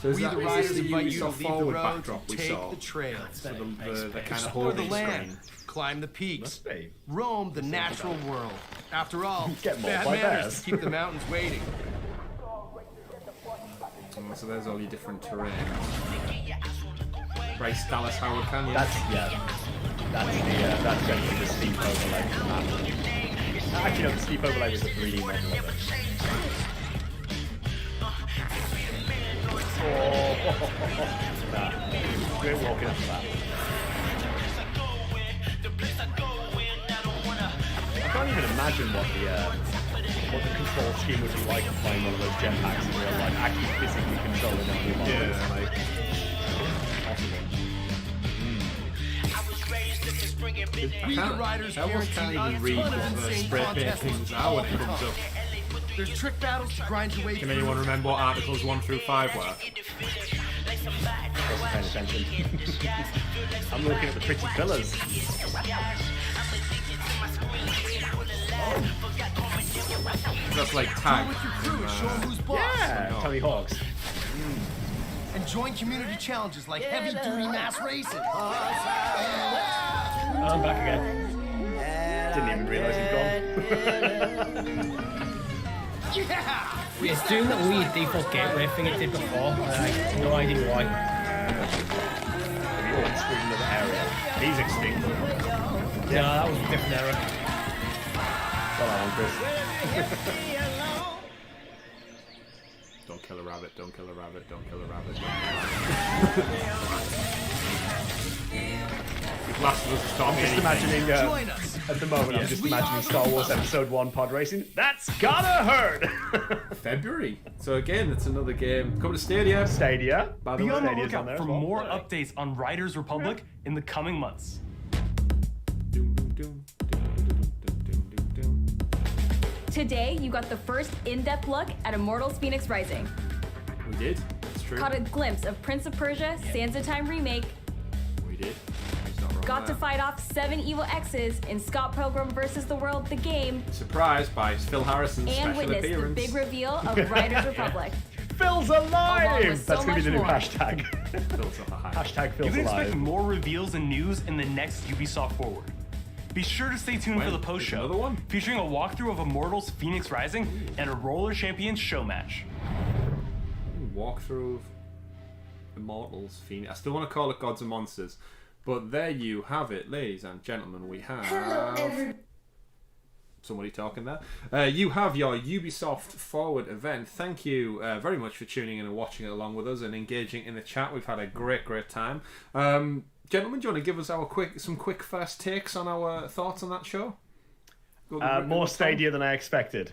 So is this the Ubisoft forward backdrop we saw? The trail. So the kind of Explore the holding land. screen. Climb the peaks. Roam the natural world. After all, Get bad by manners bears. to keep the mountains waiting. Oh, so there's all your different terrains. Bryce Dallas Howard Canyon. That's generally the steep overlay for the map. Actually, no, the steep overlay was the 3D model of it. We're walking up to that. I can't even imagine what the control scheme would be like playing one of those jetpacks in real life, actually physically controlling it on your model. Yeah, like... I almost can't even read what the spray paint things are when it comes up. There's trick battles to grind your way Can through. anyone remember what articles 1 through 5 were? I wasn't paying attention. I'm looking at the pretty villas. That's like tag. Yeah, Tony Hawk's. And join community challenges like heavy-duty mass racing. I'm back again. Didn't even realise he'd gone. Yeah! It's doing that weird default gateway thing it did before. I have no idea why. Maybe on screen another area. He's extinct. No, that was a different error. Got that one, Chris. Don't kill a rabbit, don't kill a rabbit, don't kill a rabbit. Last of Us stop Just imagining, at the moment, I'm just imagining Star Wars Episode 1 pod racing. That's gotta hurt! February. So again, it's another game. Coming to Stadia. Stadia. Be on the lookout for more updates on Riders Republic in the coming months. Today, you got the first in-depth look at Immortals Phoenix Rising. We did. That's true. Caught a glimpse of Prince of Persia, Sands of Time remake. We did. He's not wrong Got to there. fight off 7 evil X's in Scott Pilgrim vs. the World, the game. Surprised by Phil Harrison's And special witness the appearance. big reveal of Riders Republic. Phil's Along alive! with That's so gonna be the new much more. hashtag. Phil's alive. Hashtag You Phil's can alive. expect more reveals and news in the next Ubisoft Forward. Be sure to stay tuned When? for the post show, Another one? featuring a walkthrough of Immortals Phoenix Rising and a Roller Champions show match. Walkthrough of Immortals Phoenix. I still want to call it Gods and Monsters, but there you have it, ladies and gentlemen. We have somebody talking there. You have your Ubisoft Forward event. Thank you very much for tuning in and watching it along with us and engaging in the chat. We've had a great time. Gentlemen, do you want to give us some quick first takes on our thoughts on that show? More Stadia than I expected.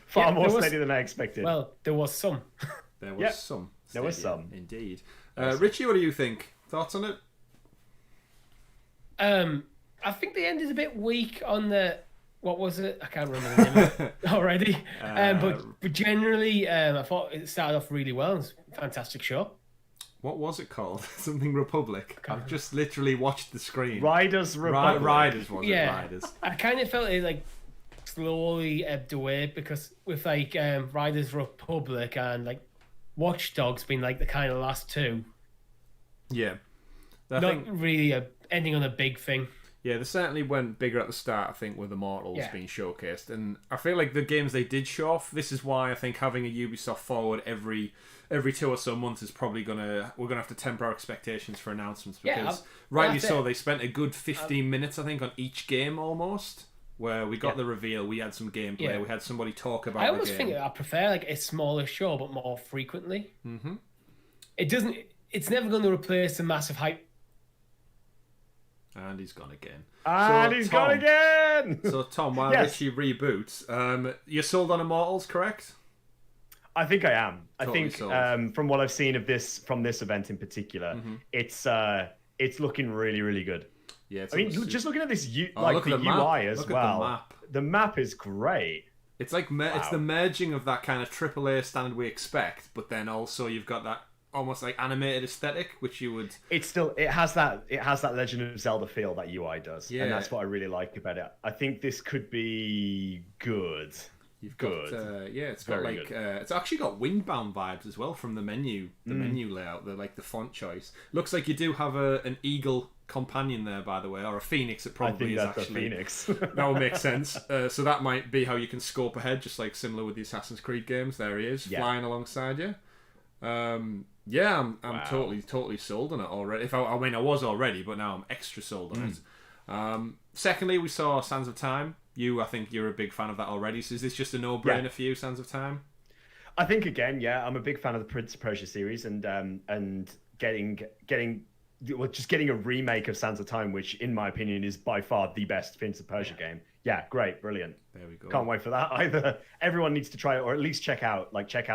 Far more Stadia than I expected. Well, there was some. There was some. There was some. Indeed. Richie, what do you think? Thoughts on it? I think the end is a bit weak on the... What was it? I can't remember the name of it already. But generally, I thought it started off really well. It was a fantastic show. What was it called? Something Republic. I've just literally watched the screen. Riders Republic. Riders, was it? Riders. I kind of felt it like slowly ebbed away because with like Riders Republic and like Watch Dogs being like the kind of last two. Yeah. Not really ending on a big thing. Yeah, they certainly went bigger at the start, I think, with Immortals being showcased. And I feel like the games they did show off, this is why I think having a Ubisoft Forward every 2 or so months is probably we're gonna have to temper our expectations for announcements, because rightly so, they spent a good 15 minutes, I think, on each game almost, where we got the reveal, we had some gameplay, we had somebody talk about I almost the game. think I prefer like a smaller show but more frequently. Mm-hmm. It's never going to replace the massive hype. And he's gone again. Gone again! So, Tom, while Richie reboots, you're sold on Immortals, correct? I think I am. Totally I think from what I've seen of this event in particular, it's looking really, really good. Yeah, I mean, just looking at this look the at the UI map. as Look well. at the map. The map is great. It's like it's the merging of that kind of AAA standard we expect, but then also you've got that almost like animated aesthetic, which you would. It has that Legend of Zelda feel that UI does, and that's what I really like about it. I think this could be good. It's got like it's actually got Windbound vibes as well from the menu, menu layout, the font choice. Looks like you do have an eagle companion there, by the way, or a phoenix. It probably is actually a phoenix. That would make sense. So that might be how you can scope ahead, just like similar with the Assassin's Creed games. There he is, flying alongside you. I'm totally sold on it already. I was already, but now I'm extra sold on it. Secondly, we saw Sands of Time. I think you're a big fan of that already. So is this just a no-brainer for you, Sands of Time? I think again, I'm a big fan of the Prince of Persia series, and getting a remake of Sands of Time, which in my opinion is by far the best Prince of Persia game. Yeah, great, brilliant. There we go. Can't wait for that either. Everyone needs to try it, or at least check out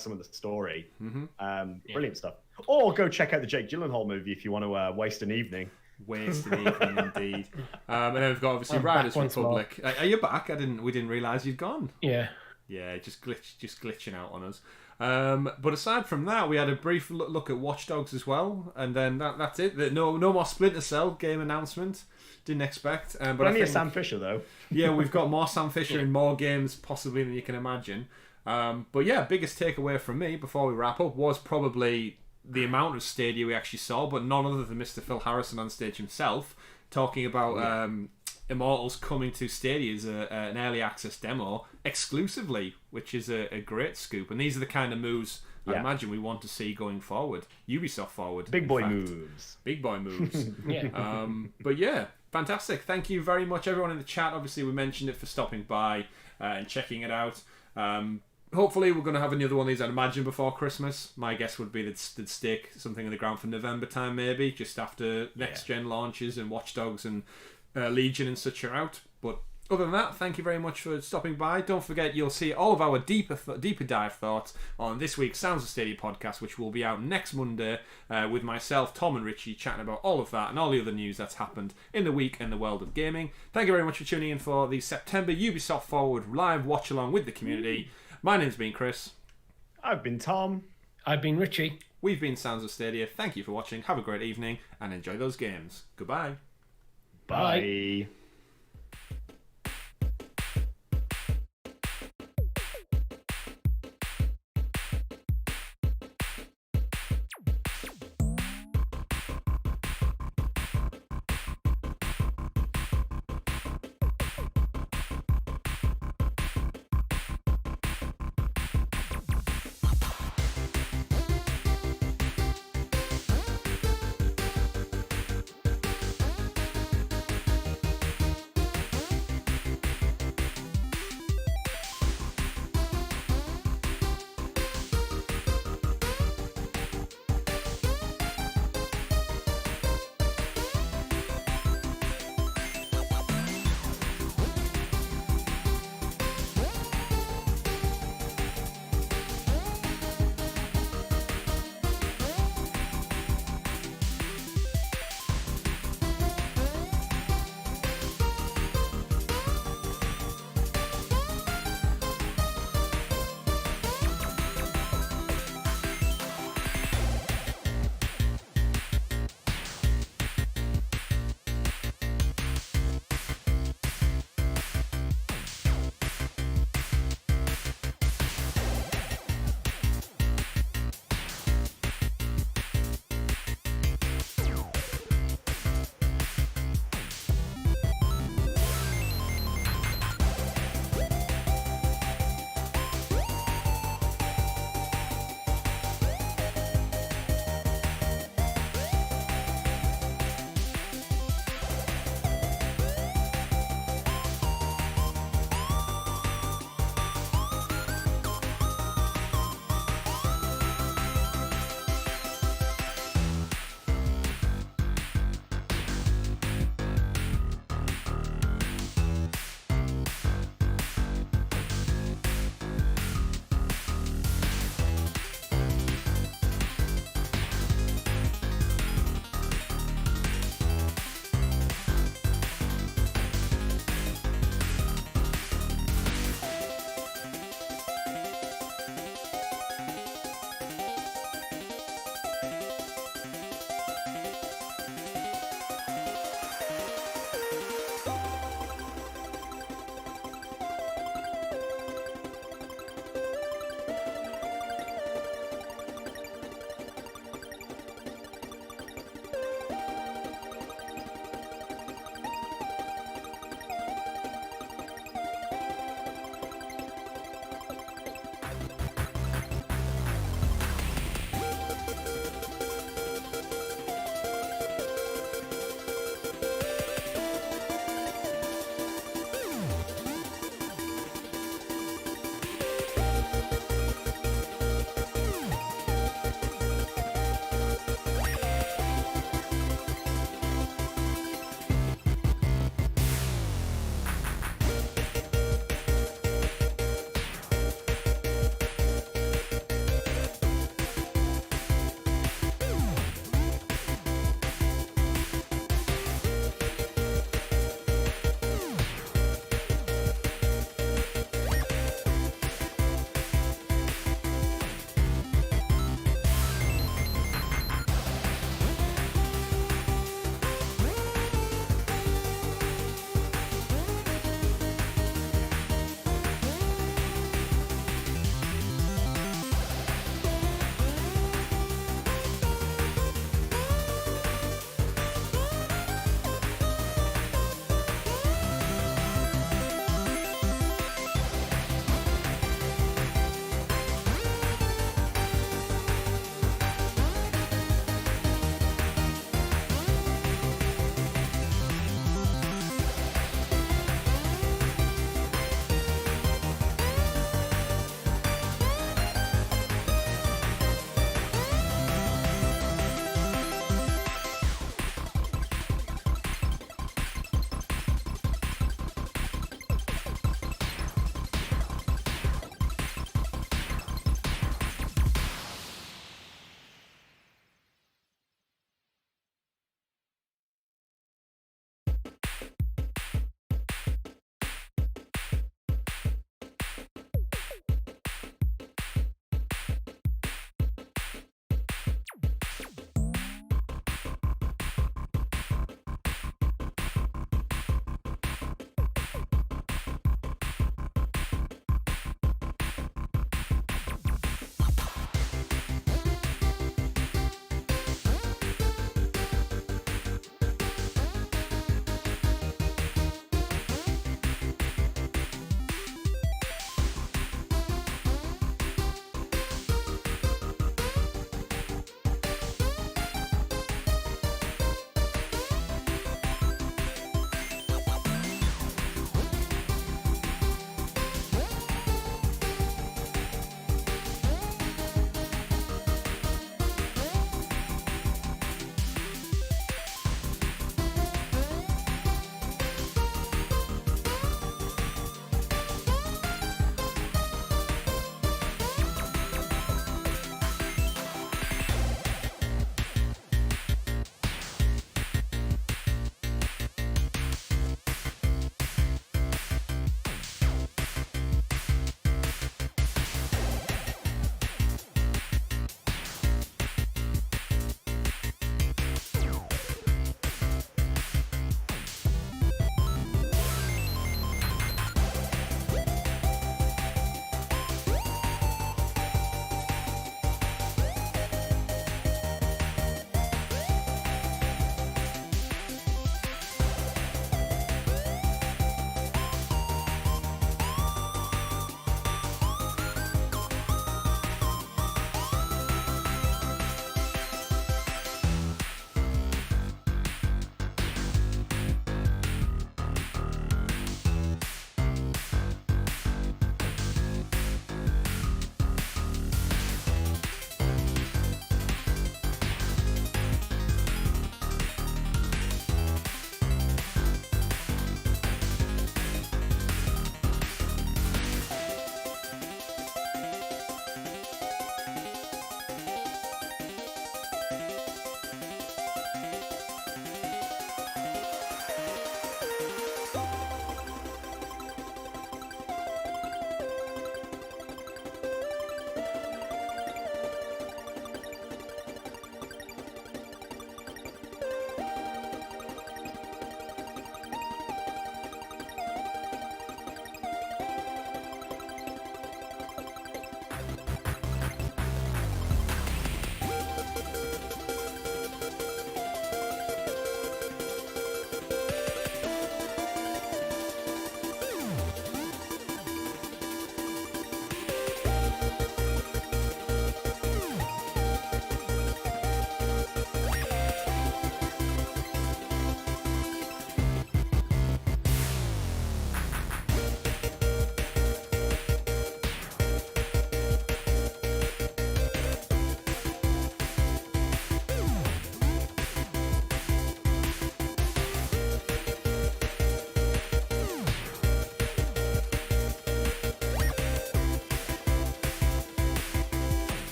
some of the story. Brilliant stuff. Or go check out the Jake Gyllenhaal movie if you want to waste an evening. Waste an evening indeed. And then we've got obviously Riders Republic. Are you back? We didn't realise you'd gone. Yeah, just glitching out on us. But aside from that, we had a brief look at Watch Dogs as well, and then that's it. No more Splinter Cell game announcement. Didn't expect. But plenty of Sam Fisher though. Yeah, we've got more Sam Fisher in more games possibly than you can imagine. But yeah, biggest takeaway from me before we wrap up was probably the amount of Stadia we actually saw, but none other than Mr. Phil Harrison on stage himself talking about Immortals coming to Stadia as an early access demo exclusively, which is a great scoop. And these are the kind of moves I imagine we want to see going forward. Ubisoft forward. Big boy moves. But yeah, fantastic. Thank you very much, everyone in the chat. Obviously, we mentioned it for stopping by and checking it out. Hopefully we're going to have another one of these, I'd imagine, before Christmas. My guess would be that they'd stick something in the ground for November time, maybe, just after next-gen launches and Watch Dogs and Legion and such are out. But other than that, thank you very much for stopping by. Don't forget, you'll see all of our deeper dive thoughts on this week's Sounds of Stadia podcast, which will be out next Monday with myself, Tom and Richie, chatting about all of that and all the other news that's happened in the week in the world of gaming. Thank you very much for tuning in for the September Ubisoft Forward live watch-along with the community. My name's been Chris. I've been Tom. I've been Richie. We've been Sounds of Stadia. Thank you for watching. Have a great evening and enjoy those games. Goodbye. Bye. Bye.